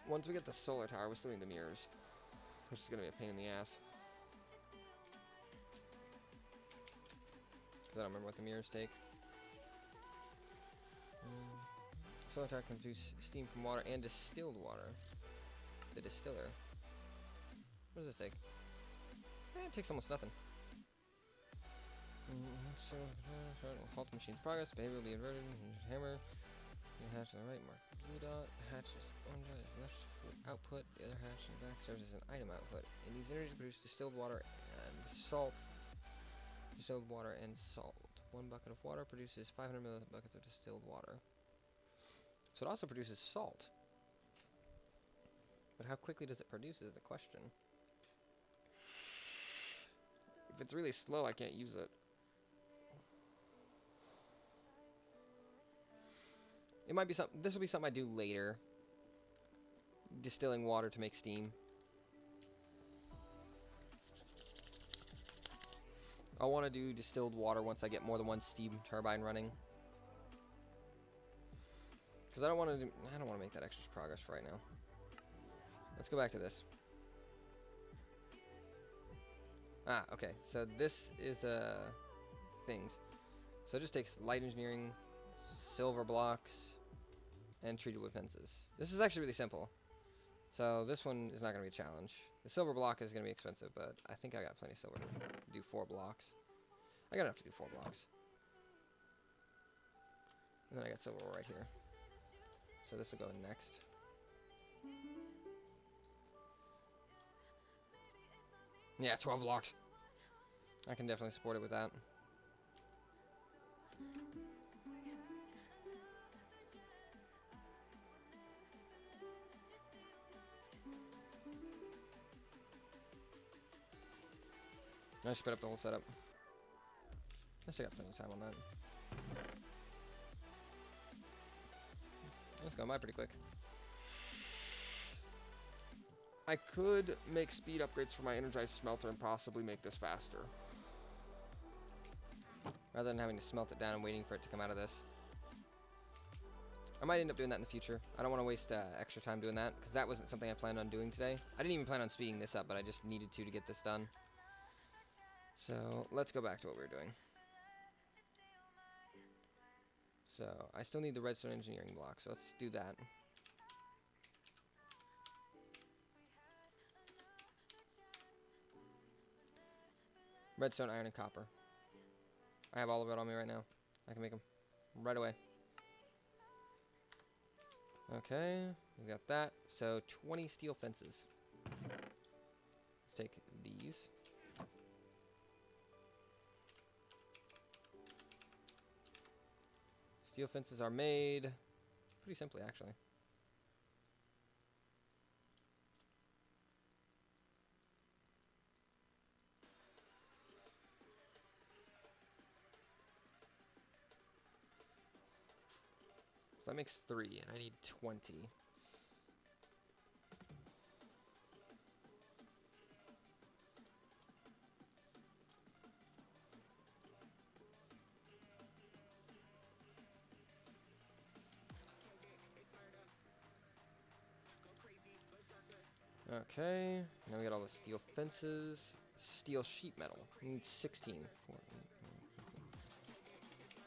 Once we get the solar tower, we still need the mirrors, which is going to be a pain in the ass. Because I don't remember what the mirrors take. solar tower can produce steam from water and distilled water. The distiller. What does this take? It takes almost nothing. So, halt the machine's progress. Behavior will be inverted. Hammer. The hatch on the right, mark blue dot. Hatch is left for output. The other hatch in the back serves as an item output. It needs energy to produce distilled water and salt. Distilled water and salt. 1 bucket of water produces 500 millibuckets of distilled water. So it also produces salt. But how quickly does it produce is the question. If it's really slow, I can't use it. It might be something. This will be something I do later. Distilling water to make steam. I want to do distilled water once I get more than one steam turbine running. Because I don't want to make that extra progress for right now. Let's go back to this. Ah, okay. So this is the things. So it just takes light engineering, silver blocks, and treated wood fences. This is actually really simple. So this one is not going to be a challenge. The silver block is going to be expensive, but I think I got plenty of silver to do 4 blocks. I got enough to do 4 blocks. And then I got silver right here. So this will go in next. Yeah, 12 blocks. I can definitely support it with that. I sped up the whole setup. I still got plenty of time on that. That's going by pretty quick. I could make speed upgrades for my energized smelter and possibly make this faster. Rather than having to smelt it down and waiting for it to come out of this. I might end up doing that in the future. I don't want to waste extra time doing that, because that wasn't something I planned on doing today. I didn't even plan on speeding this up, but I just needed to get this done. So, let's go back to what we were doing. So, I still need the redstone engineering block, so let's do that. Redstone, iron, and copper. I have all of it on me right now. I can make them right away. Okay, we got that. So 20 steel fences. Let's take these. Steel fences are made pretty simply, actually. So that makes 3, and I need 20. Okay, now we got all the steel fences. Steel sheet metal. We need 16.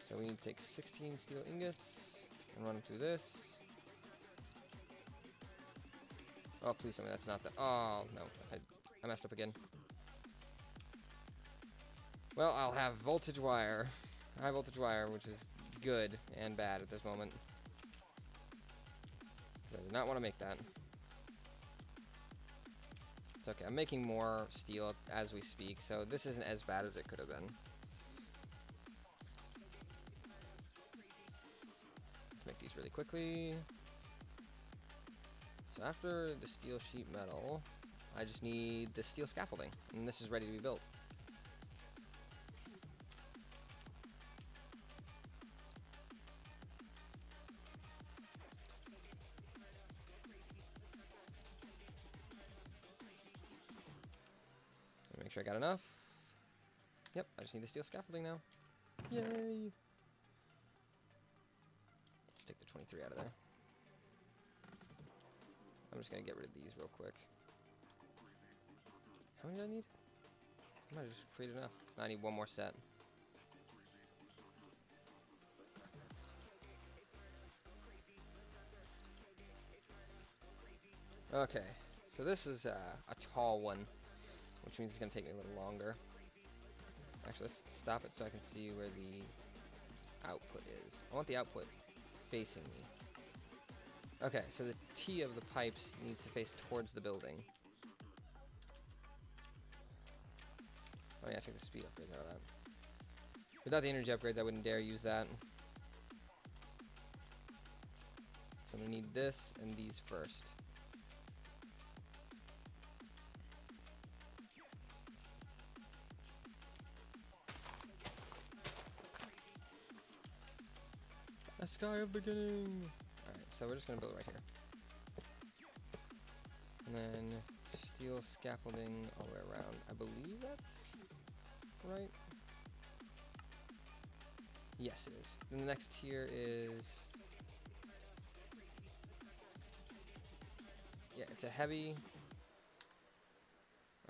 So we need to take 16 steel ingots and run them through this. Oh, please tell me that's not the... Oh, no. I messed up again. Well, I'll have voltage wire. High voltage wire, which is good and bad at this moment. I do not want to make that. It's okay. I'm making more steel as we speak, so this isn't as bad as it could have been. Let's make these really quickly. So after the steel sheet metal, I just need the steel scaffolding, and this is ready to be built. Make sure I got enough. Yep, I just need the steel scaffolding now. Yay! Let's take the 23 out of there. I'm just gonna get rid of these real quick. How many do I need? I might have just created enough. I need one more set. Okay, so this is a tall one, which means it's going to take me a little longer. Actually, let's stop it so I can see where the output is. I want the output facing me. Okay, so the T of the pipes needs to face towards the building. Oh yeah, check the speed upgrade out of that. Without the energy upgrades, I wouldn't dare use that. So I'm going to need this and these first. A sky of beginning! Alright, so we're just going to build it right here. And then steel scaffolding all the way around. I believe that's right. Yes, it is. Then the next tier is... yeah, it's a heavy.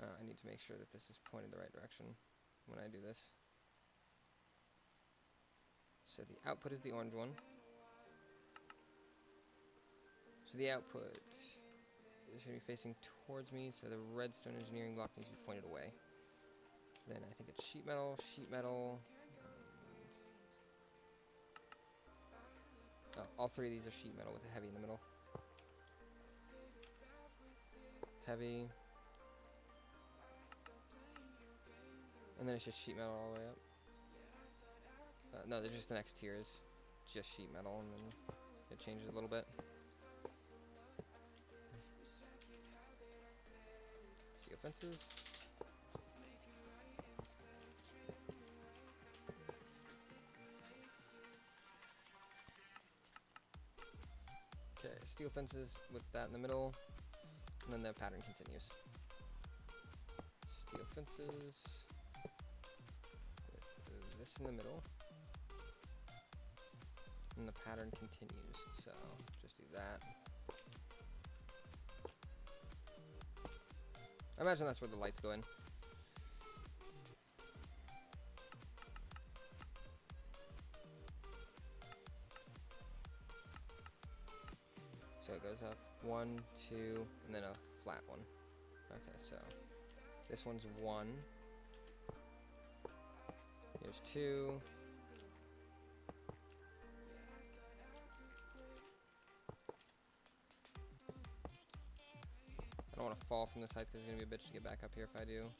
I need to make sure that this is pointed the right direction when I do this. So the output is the orange one. So the output is going to be facing towards me, so the redstone engineering block needs to be pointed away. Then I think it's sheet metal, oh, all three of these are sheet metal with a heavy in the middle. Heavy. And then it's just sheet metal all the way up. No, they're just the next tier is just sheet metal, and then it changes a little bit. Steel fences. Okay, steel fences with that in the middle, and then the pattern continues. Steel fences with this in the middle, and the pattern continues. So just do that. I imagine that's where the lights go in. So it goes up 1, 2, and then a flat one. Okay, so this one's 1. Here's 2. I don't want to fall from this height because it's going to be a bitch to get back up here if I do.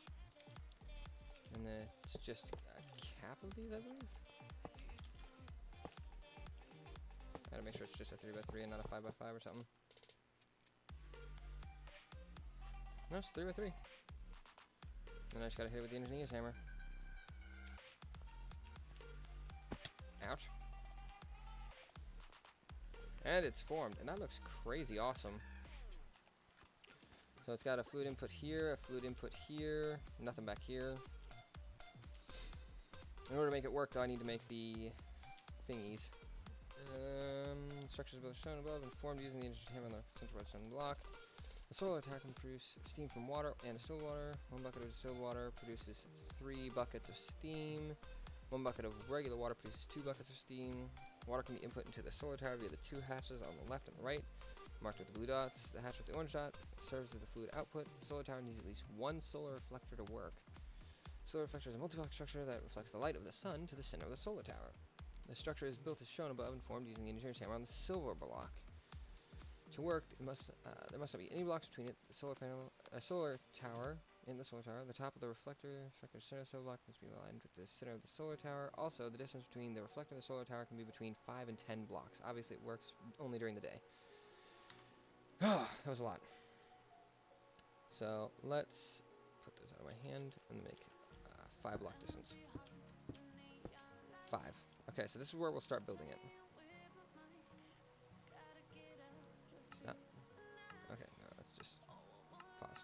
And then it's just a cap of these, I believe. Gotta make sure it's just a 3x3 and not a 5x5 or something. No, it's 3x3. And I just gotta hit it with the engineer's hammer. Ouch. And it's formed, and that looks crazy awesome. So it's got a fluid input here, a fluid input here, nothing back here. In order to make it work, though, I need to make the thingies. Structures both shown above and formed using the engineer's hammer on the central redstone block. The solar tower can produce steam from water and distilled water. 1 bucket of distilled water produces 3 buckets of steam. 1 bucket of regular water produces 2 buckets of steam. Water can be input into the solar tower via the 2 hatches on the left and the right, marked with the blue dots. The hatch with the orange dot serves as the fluid output. The solar tower needs at least 1 solar reflector to work. The solar reflector is a multi-block structure that reflects the light of the sun to the center of the solar tower. The structure is built as shown above and formed using the engineer's hammer on the silver block. To work, there must not be any blocks between it. The solar tower in the solar tower. The top of the reflector center of the solar block must be aligned with the center of the solar tower. Also, the distance between the reflector and the solar tower can be between 5 and 10 blocks. Obviously, it works only during the day. That was a lot. So let's put those out of my hand and make 5 block distance. 5. Okay, so this is where we'll start building it. Stop. Okay, no, let's just pause.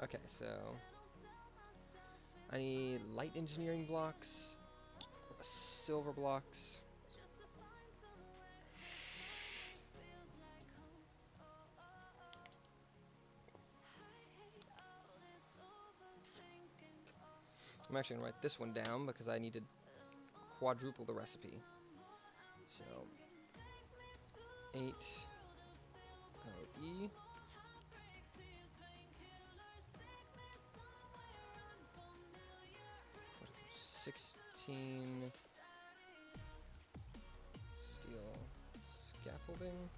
Okay, so I need light engineering blocks, silver blocks. I'm actually going to write this one down because I need to quadruple the recipe. So 8 E. 16 steel scaffolding.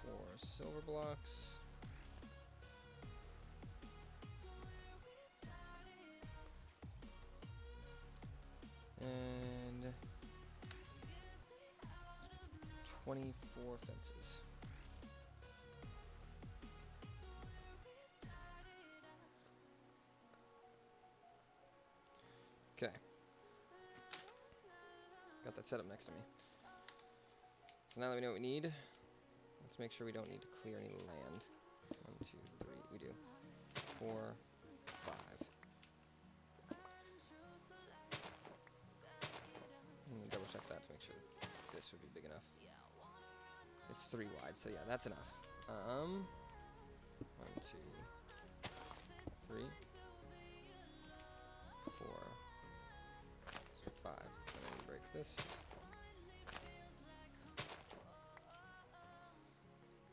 4 silver blocks. And 24 fences. Okay. Got that set up next to me. So now that we know what we need, let's make sure we don't need to clear any land. 1, 2, 3, we do. 4, 5. I'm gonna double check that to make sure this would be big enough. It's 3 wide, so yeah, that's enough. 1, 2, 3, 4, 5. And then break this.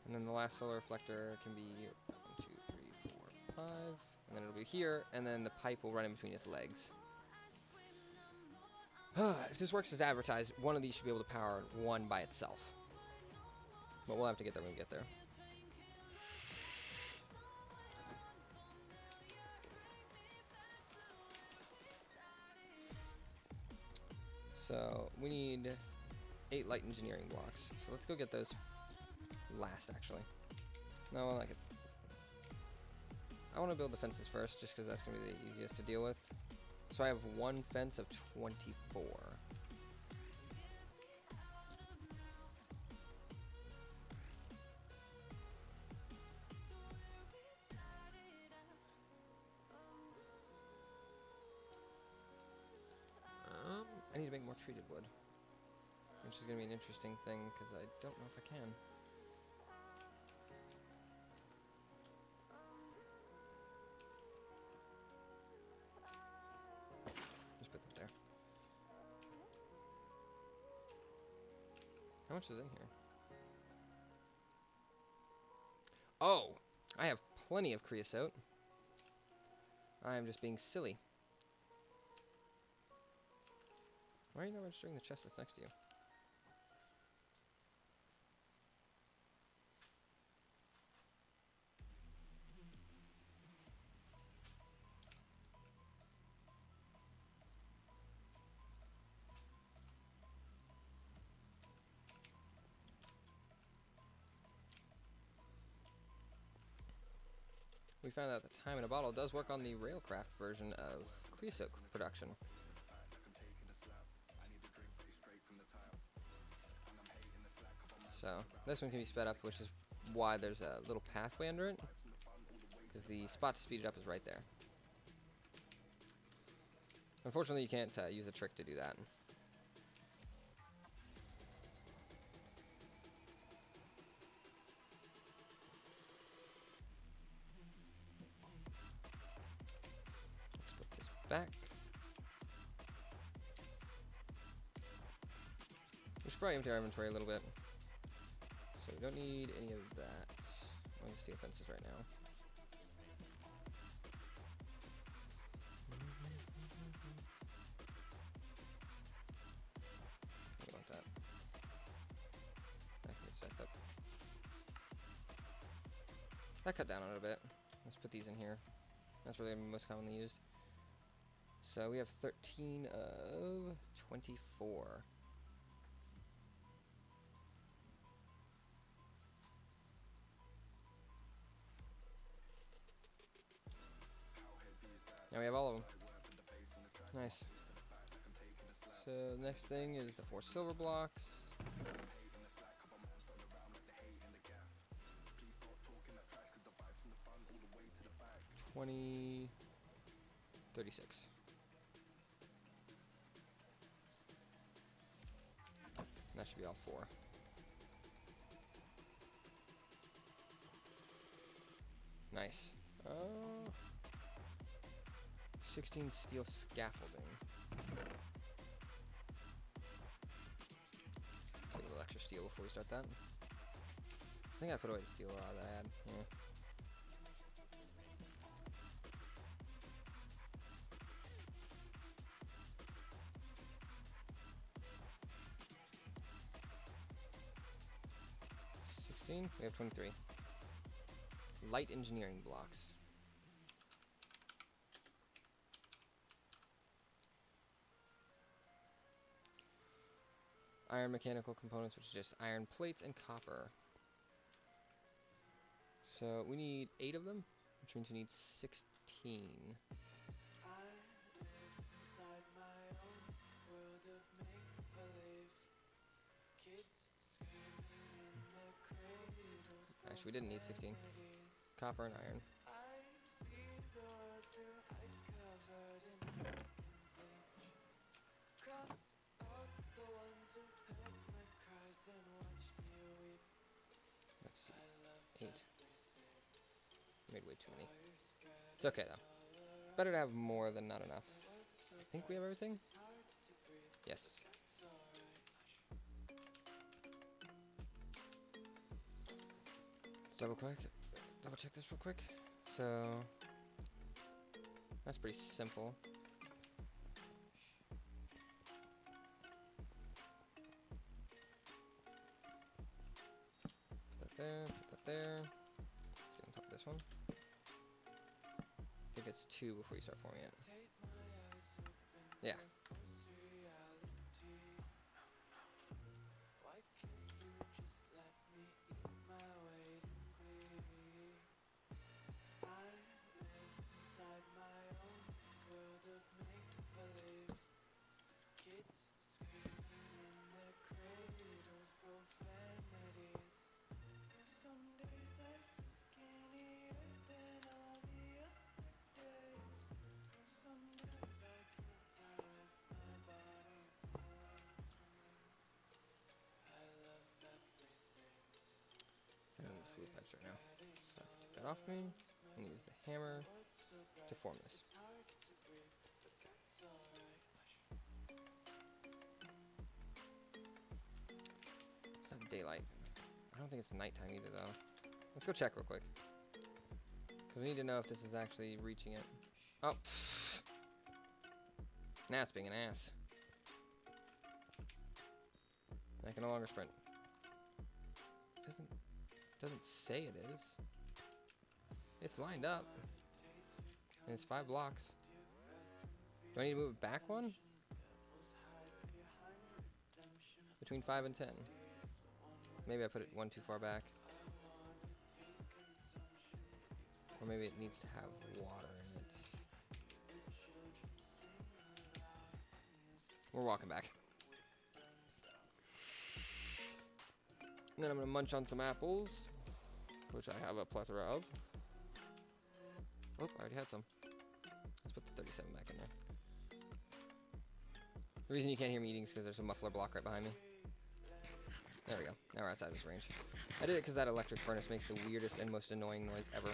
And then the last solar reflector can be 1, 2, 3, 4, 5. And then it'll be here, and then the pipe will run in between its legs. If this works as advertised, one of these should be able to power one by itself. But we'll have to get there when we get there. So we need 8 light engineering blocks. So let's go get those last, actually. No, I like it. I want to build the fences first, just because that's going to be the easiest to deal with. So I have one fence of 24. I need to make more treated wood, which is going to be an interesting thing, because I don't know if I can. Just put that there. How much is in here? Oh! I have plenty of creosote. I am just being silly. Why are you not registering the chest that's next to you? We found out that time in a bottle does work on the Railcraft version of creosote production. So this one can be sped up, which is why there's a little pathway under it, because the spot to speed it up is right there. Unfortunately, you can't use a trick to do that. Let's put this back. We should probably empty our inventory a little bit. So we don't need any of that. I'm going to steel fences right now. I want that. That can get stacked up. That cut down on it a bit. Let's put these in here. That's really most commonly used. So we have 13 of 24. Now we have all of them. Nice. So the next thing is the 4 silver blocks. 20, 36. And that should be all 4. Nice. 16 steel scaffolding. Let's get a little extra steel before we start that. think I put away the steel rod that I had. Yeah. We have 23. Light engineering blocks. Iron mechanical components, which is just iron plates and copper. So we need 8 of them, which means we need 16. Actually, we didn't need 16. Copper and iron. Let's see. 8. Made way too many. It's okay though. Better to have more than not enough. I think we have everything? Yes. Let's double check this real quick. So that's pretty simple. Put that there, put that there. Let's get on top of this one. I think it's 2 before you start forming it. Yeah. I don't need the fluid pipes right now. So take that off me and use the hammer to form this. It's not daylight. I don't think it's nighttime either though. Let's go check real quick. Because we need to know if this is actually reaching it. Oh. Now it's being an ass. I can no longer sprint. Doesn't say it is. It's lined up. And it's 5 blocks. Do I need to move it back one? Between 5 and 10. Maybe I put it 1 too far back. Or maybe it needs to have water in it. We're walking back. And then I'm going to munch on some apples, which I have a plethora of. Oh, I already had some. Let's put the 37 back in there. The reason you can't hear me eating is because there's a muffler block right behind me. There we go. Now we're outside of his range. I did it because that electric furnace makes the weirdest and most annoying noise ever.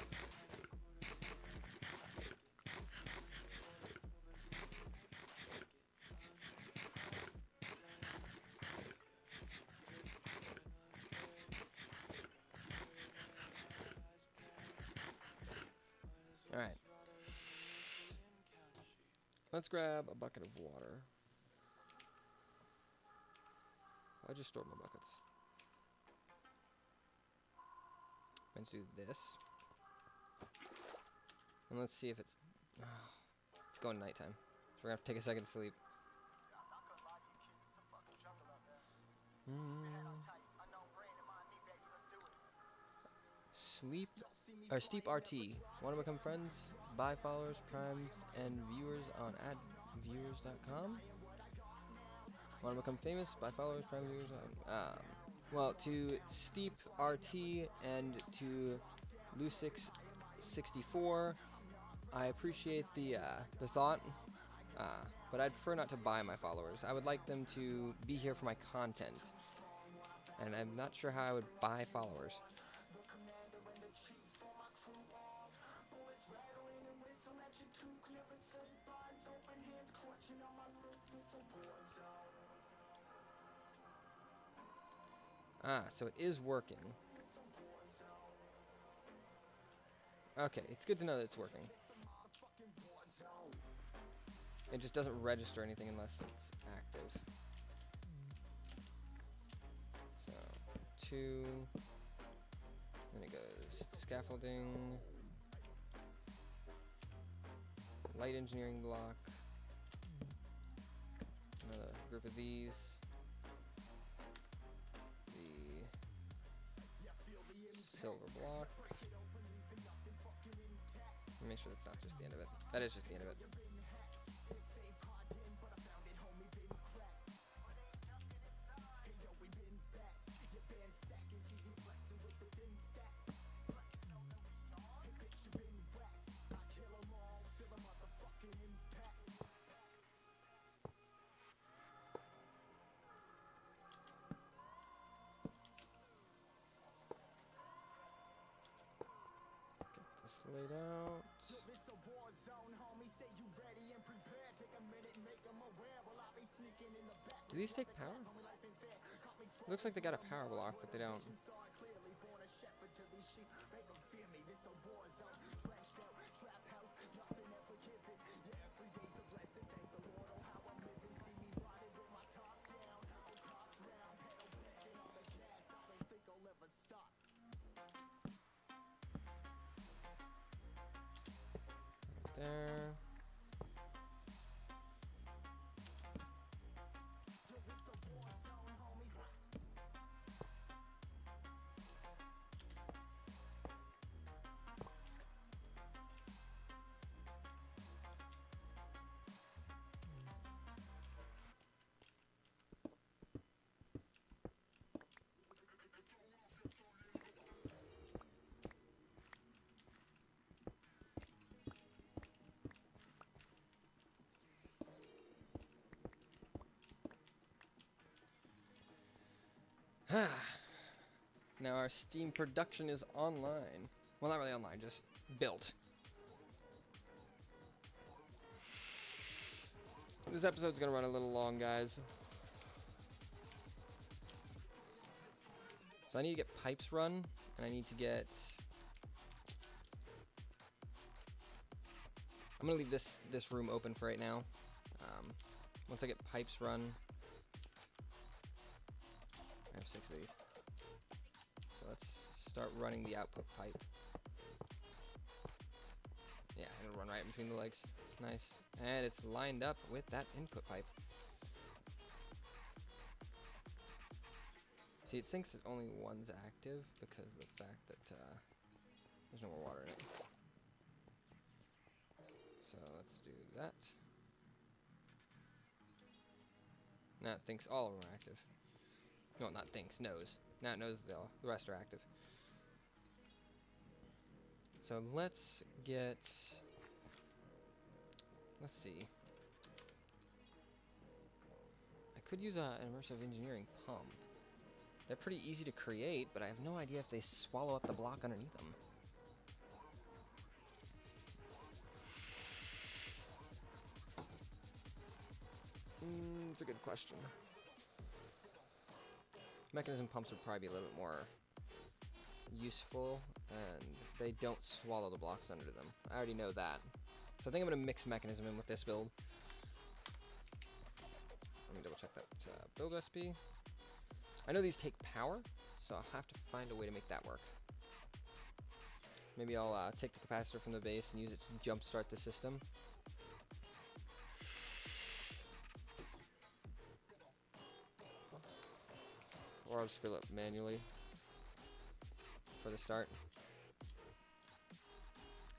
Alright. Let's grab a bucket of water. I just stored my buckets. Let's do this. And let's see if it's... it's going nighttime. So we're going to have to take a second to sleep. Steep RT. Want to become friends? Buy followers, primes, and viewers on adviewers.com. Want to become famous? Buy followers, primes, viewers on... well, to Steep RT and to Lucix64, I appreciate the thought, but I'd prefer not to buy my followers. I would like them to be here for my content, and I'm not sure how I would buy followers. So it is working. Okay, it's good to know that it's working. It just doesn't register anything unless it's active. So, 2, then it goes scaffolding, light engineering block, another group of these, the silver block. Make sure that's not just the end of it. That is just the end of it. Get this laid out. Do these take power? Looks like they got a power block, but they don't. There. Now our steam production is online. Well, not really online, just built. This episode's gonna run a little long, guys. So I need to get pipes run, and I need to get... I'm gonna leave this room open for right now. Once I get pipes run... I have 6 of these. So let's start running the output pipe. Yeah, it'll run right between the legs. Nice. And it's lined up with that input pipe. See, it thinks that only one's active because of the fact that there's no more water in it. So let's do that. Now it thinks all of them are active. No, not thinks, knows. Now it knows the rest are active. So let's get... Let's see. I could use an immersive engineering pump. They're pretty easy to create, but I have no idea if they swallow up the block underneath them. It's a good question. Mechanism pumps would probably be a little bit more useful, and they don't swallow the blocks under them. I already know that. So I think I'm going to mix mechanism in with this build. Let me double check that build recipe. I know these take power, so I'll have to find a way to make that work. Maybe I'll take the capacitor from the base and use it to jumpstart the system. Or I'll just fill it manually for the start.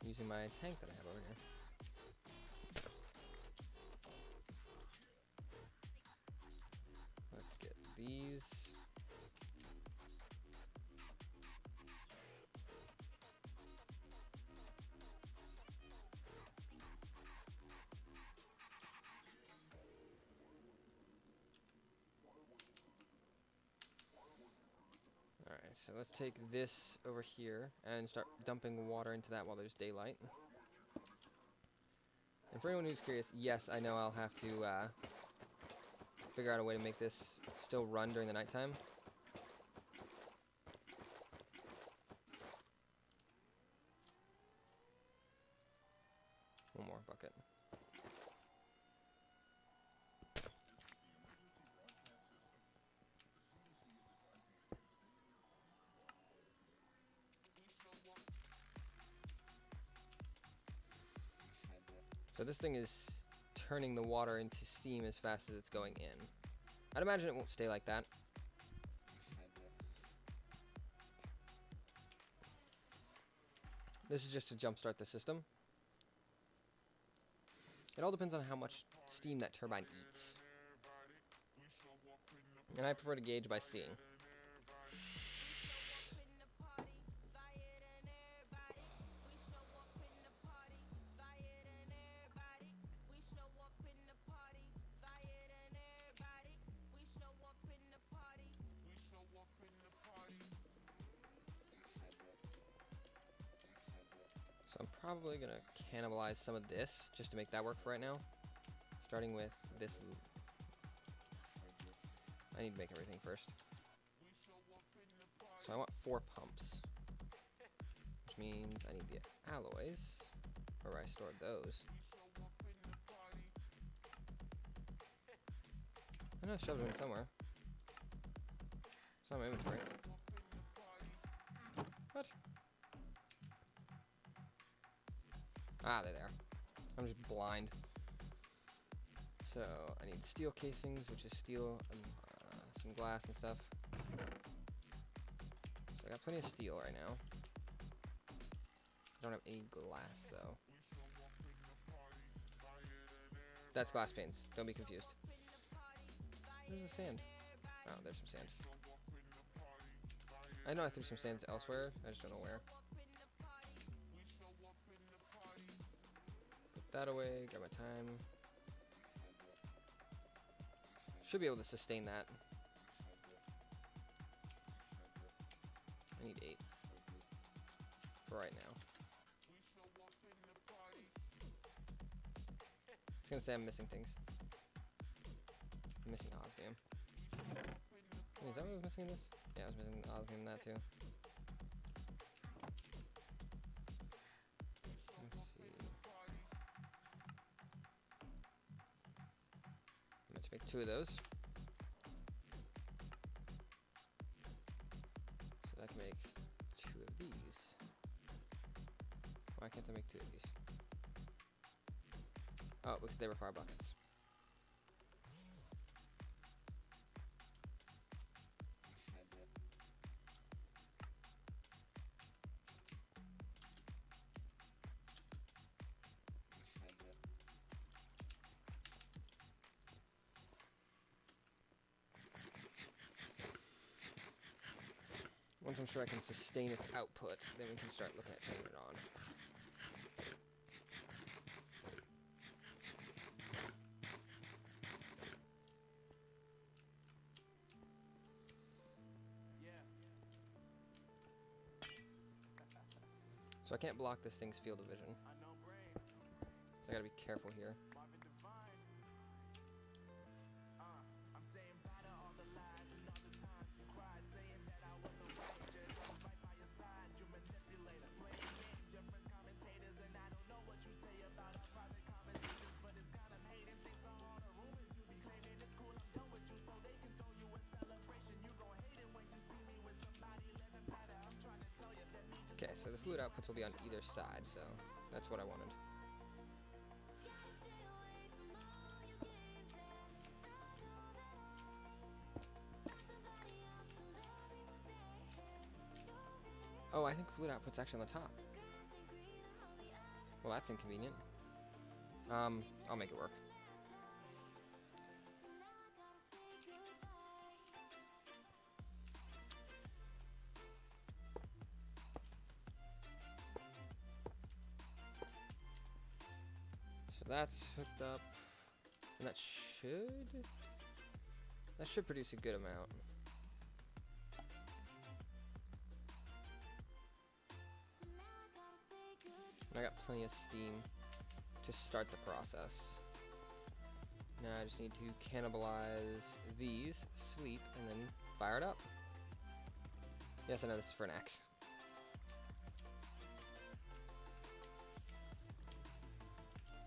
Using my tank that I have over here. Let's get these. Alright, so let's take this over here and start dumping water into that while there's daylight. And for anyone who's curious, yes, I know I'll have to figure out a way to make this still run during the nighttime. So this thing is turning the water into steam as fast as it's going in. I'd imagine it won't stay like that. This is just to jumpstart the system. It all depends on how much steam that turbine eats. And I prefer to gauge by seeing. So I'm probably going to cannibalize some of this just to make that work for right now. Starting with this. I need to make everything first. So I want 4 pumps. Which means I need the alloys. Where I stored those. I know I shoved them in somewhere. It's not my inventory. What? Ah, there they are. I'm just blind. So I need steel casings, which is steel and some glass and stuff. So I got plenty of steel right now. I don't have any glass though. That's glass panes. Don't be confused. Where's the sand? Oh, there's some sand. I know I threw some sand elsewhere. I just don't know where. Put that away. Got my time. Should be able to sustain that. I need 8 for right now. It's gonna say I'm missing things. I'm missing osmium. Wait, is that what I was missing in this? Yeah, I was missing osmium in that too. Let's see. I'm going to make 2 of those. So that I can make 2 of these. Why can't I make 2 of these? Oh, because they require buckets. Once I'm sure I can sustain its output, then we can start looking at turning it on. So I can't block this thing's field of vision. So I gotta be careful here. Okay, so the fluid outputs will be on either side, so that's what I wanted. Oh, I think fluid output's actually on the top. Well, that's inconvenient. I'll make it work. So that's hooked up, and that should produce a good amount. And I got plenty of steam to start the process. Now I just need to cannibalize these, sleep, and then fire it up. Yes, I know this is for an axe.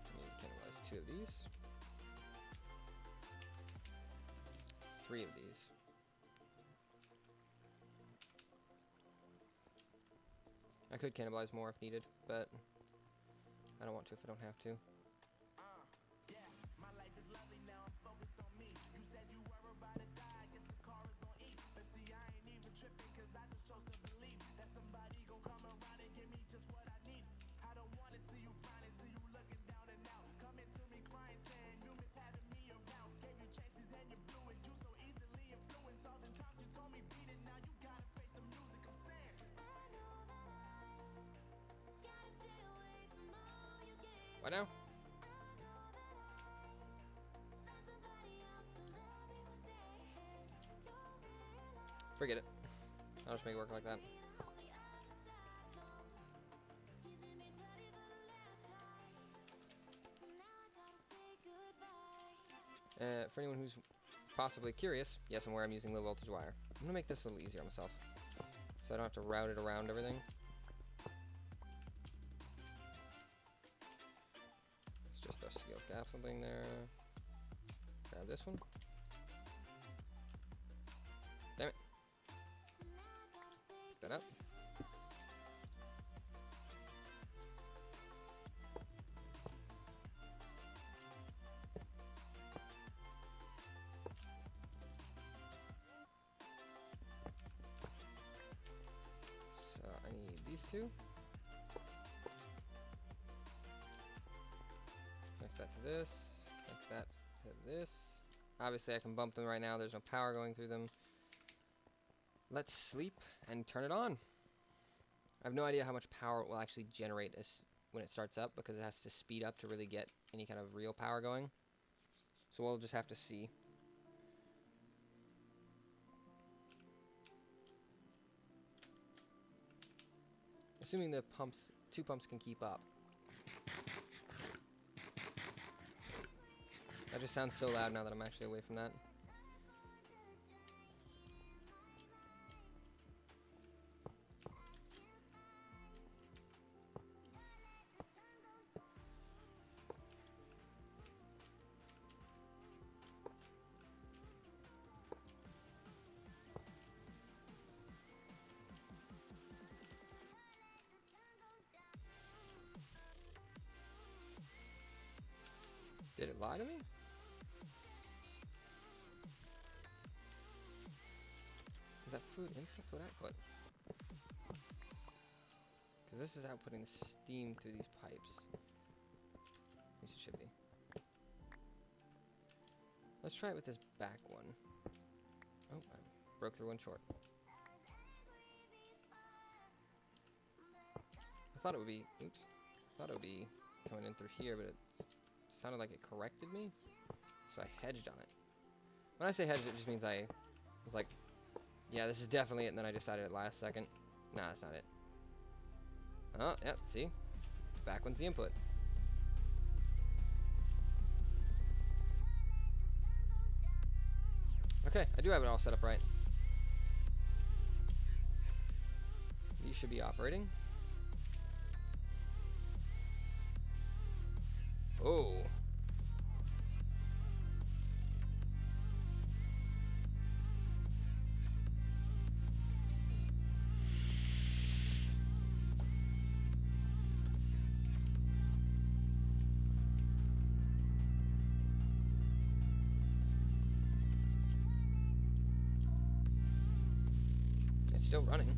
I need to cannibalize 2 of these. 3 of these. I could cannibalize more if needed, but I don't want to if I don't have to. What now? Forget it. I'll just make it work like that. For anyone who's possibly curious, yes, I'm aware I'm using low voltage wire. I'm going to make this a little easier on myself, so I don't have to route it around everything. It's just a steel scaffolding there. Grab this one. Damn it. Pick that up. So I need these two. Connect that to this. Connect that to this. Obviously I can bump them right now. There's no power going through them. Let's sleep and turn it on. I have no idea how much power it will actually generate when it starts up, because it has to speed up to really get any kind of real power going. So we'll just have to see. Assuming the two pumps can keep up. That just sounds so loud now that I'm actually away from that. Did it lie to me? Is that fluid input or fluid output? Because this is outputting steam through these pipes. At least it should be. Let's try it with this back one. Oh, I broke through one short. I thought it would be, oops. I thought it would be coming in through here, but it sounded like it corrected me. So I hedged on it. When I say hedged, it just means I was like, yeah, this is definitely it, and then I decided at last second, nah, that's not it. Oh, yep, see? The back one's the input. Okay, I do have it all set up right. These should be operating. Oh. It's still running.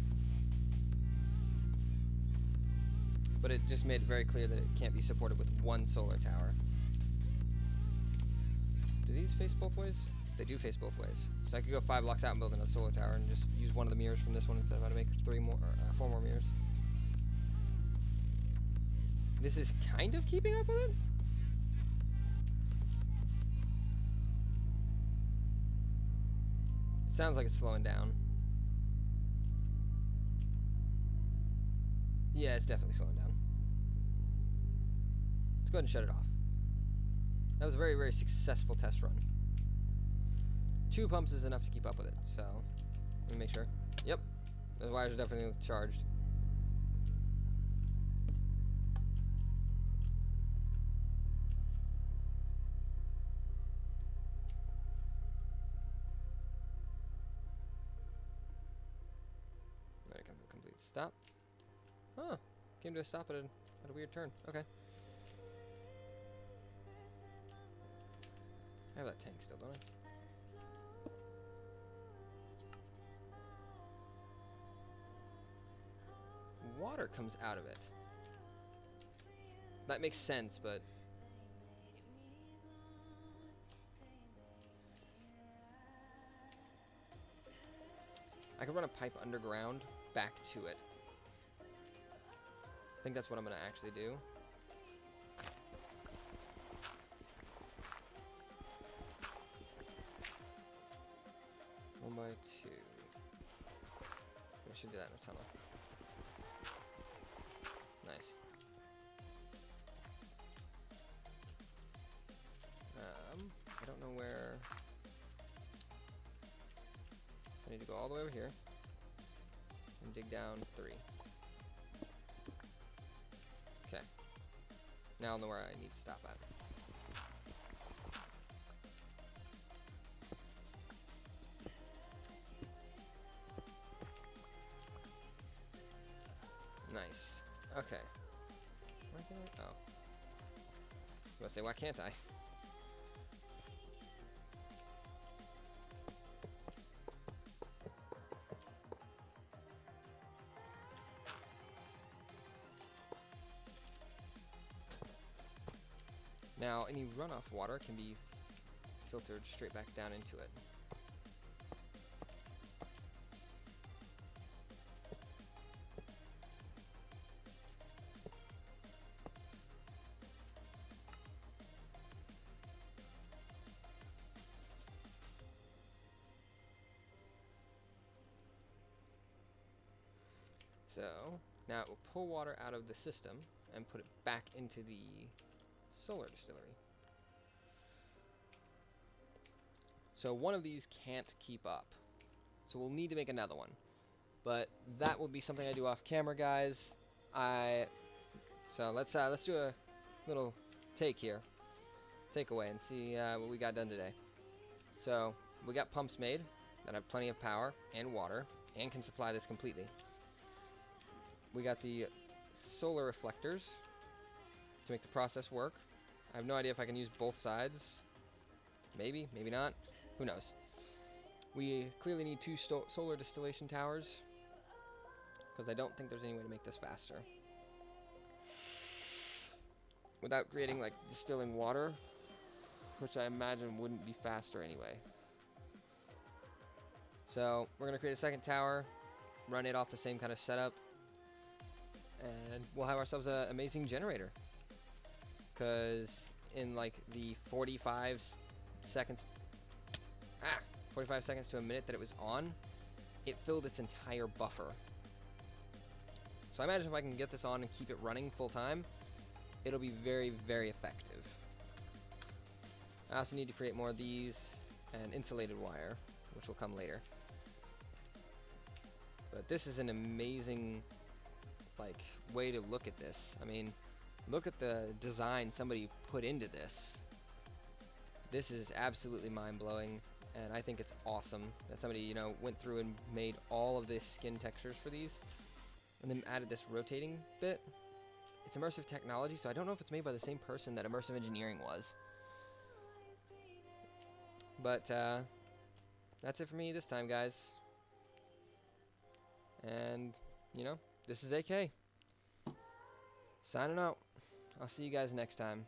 But it just made it very clear that it can't be supported with one solar tower. Do these face both ways? They do face both ways. So I could go 5 blocks out and build another solar tower and just use one of the mirrors from this one instead of having to make 4 more mirrors. This is kind of keeping up with it? It sounds like it's slowing down. Yeah, it's definitely slowing down. Let's go ahead and shut it off. That was a very, very successful test run. 2 pumps is enough to keep up with it, so let me make sure. Yep, those wires are definitely charged. There, come to a complete stop. Huh, came to a stop at a weird turn. Okay. I have that tank still, don't I? water comes out of it. That makes sense, but I could run a pipe underground back to it. I think that's what I'm gonna actually do. 1x2. I should do that in a tunnel. Nice. I don't know where. I need to go all the way over here and dig down 3. Okay. Now I'll know where I need to stop at. Nice. Okay. Why can't I? Oh. I was gonna say, why can't I? Now, any runoff water can be filtered straight back down into it. So, now it will pull water out of the system and put it back into the solar distillery. So one of these can't keep up. So we'll need to make another one. But that will be something I do off camera, guys. So let's do a little takeaway, and see what we got done today. So we got pumps made that have plenty of power and water and can supply this completely. We got the solar reflectors to make the process work. I have no idea if I can use both sides. Maybe, maybe not. Who knows? We clearly need 2 solar distillation towers, because I don't think there's any way to make this faster without creating, like, distilling water, which I imagine wouldn't be faster anyway. So we're gonna create a second tower, run it off the same kind of setup, and we'll have ourselves an amazing generator. Because in like the 45 seconds to a minute that it was on, it filled its entire buffer. So I imagine if I can get this on and keep it running full time, it'll be very, very effective. I also need to create more of these and insulated wire, which will come later. But this is an amazing, like, way to look at this. I mean, look at the design somebody put into this. This is absolutely mind-blowing, and I think it's awesome that somebody, you know, went through and made all of the skin textures for these, and then added this rotating bit. It's Immersive technology, so I don't know if it's made by the same person that Immersive Engineering was. But that's it for me this time, guys. And, you know, this is AK. Signing out. I'll see you guys next time.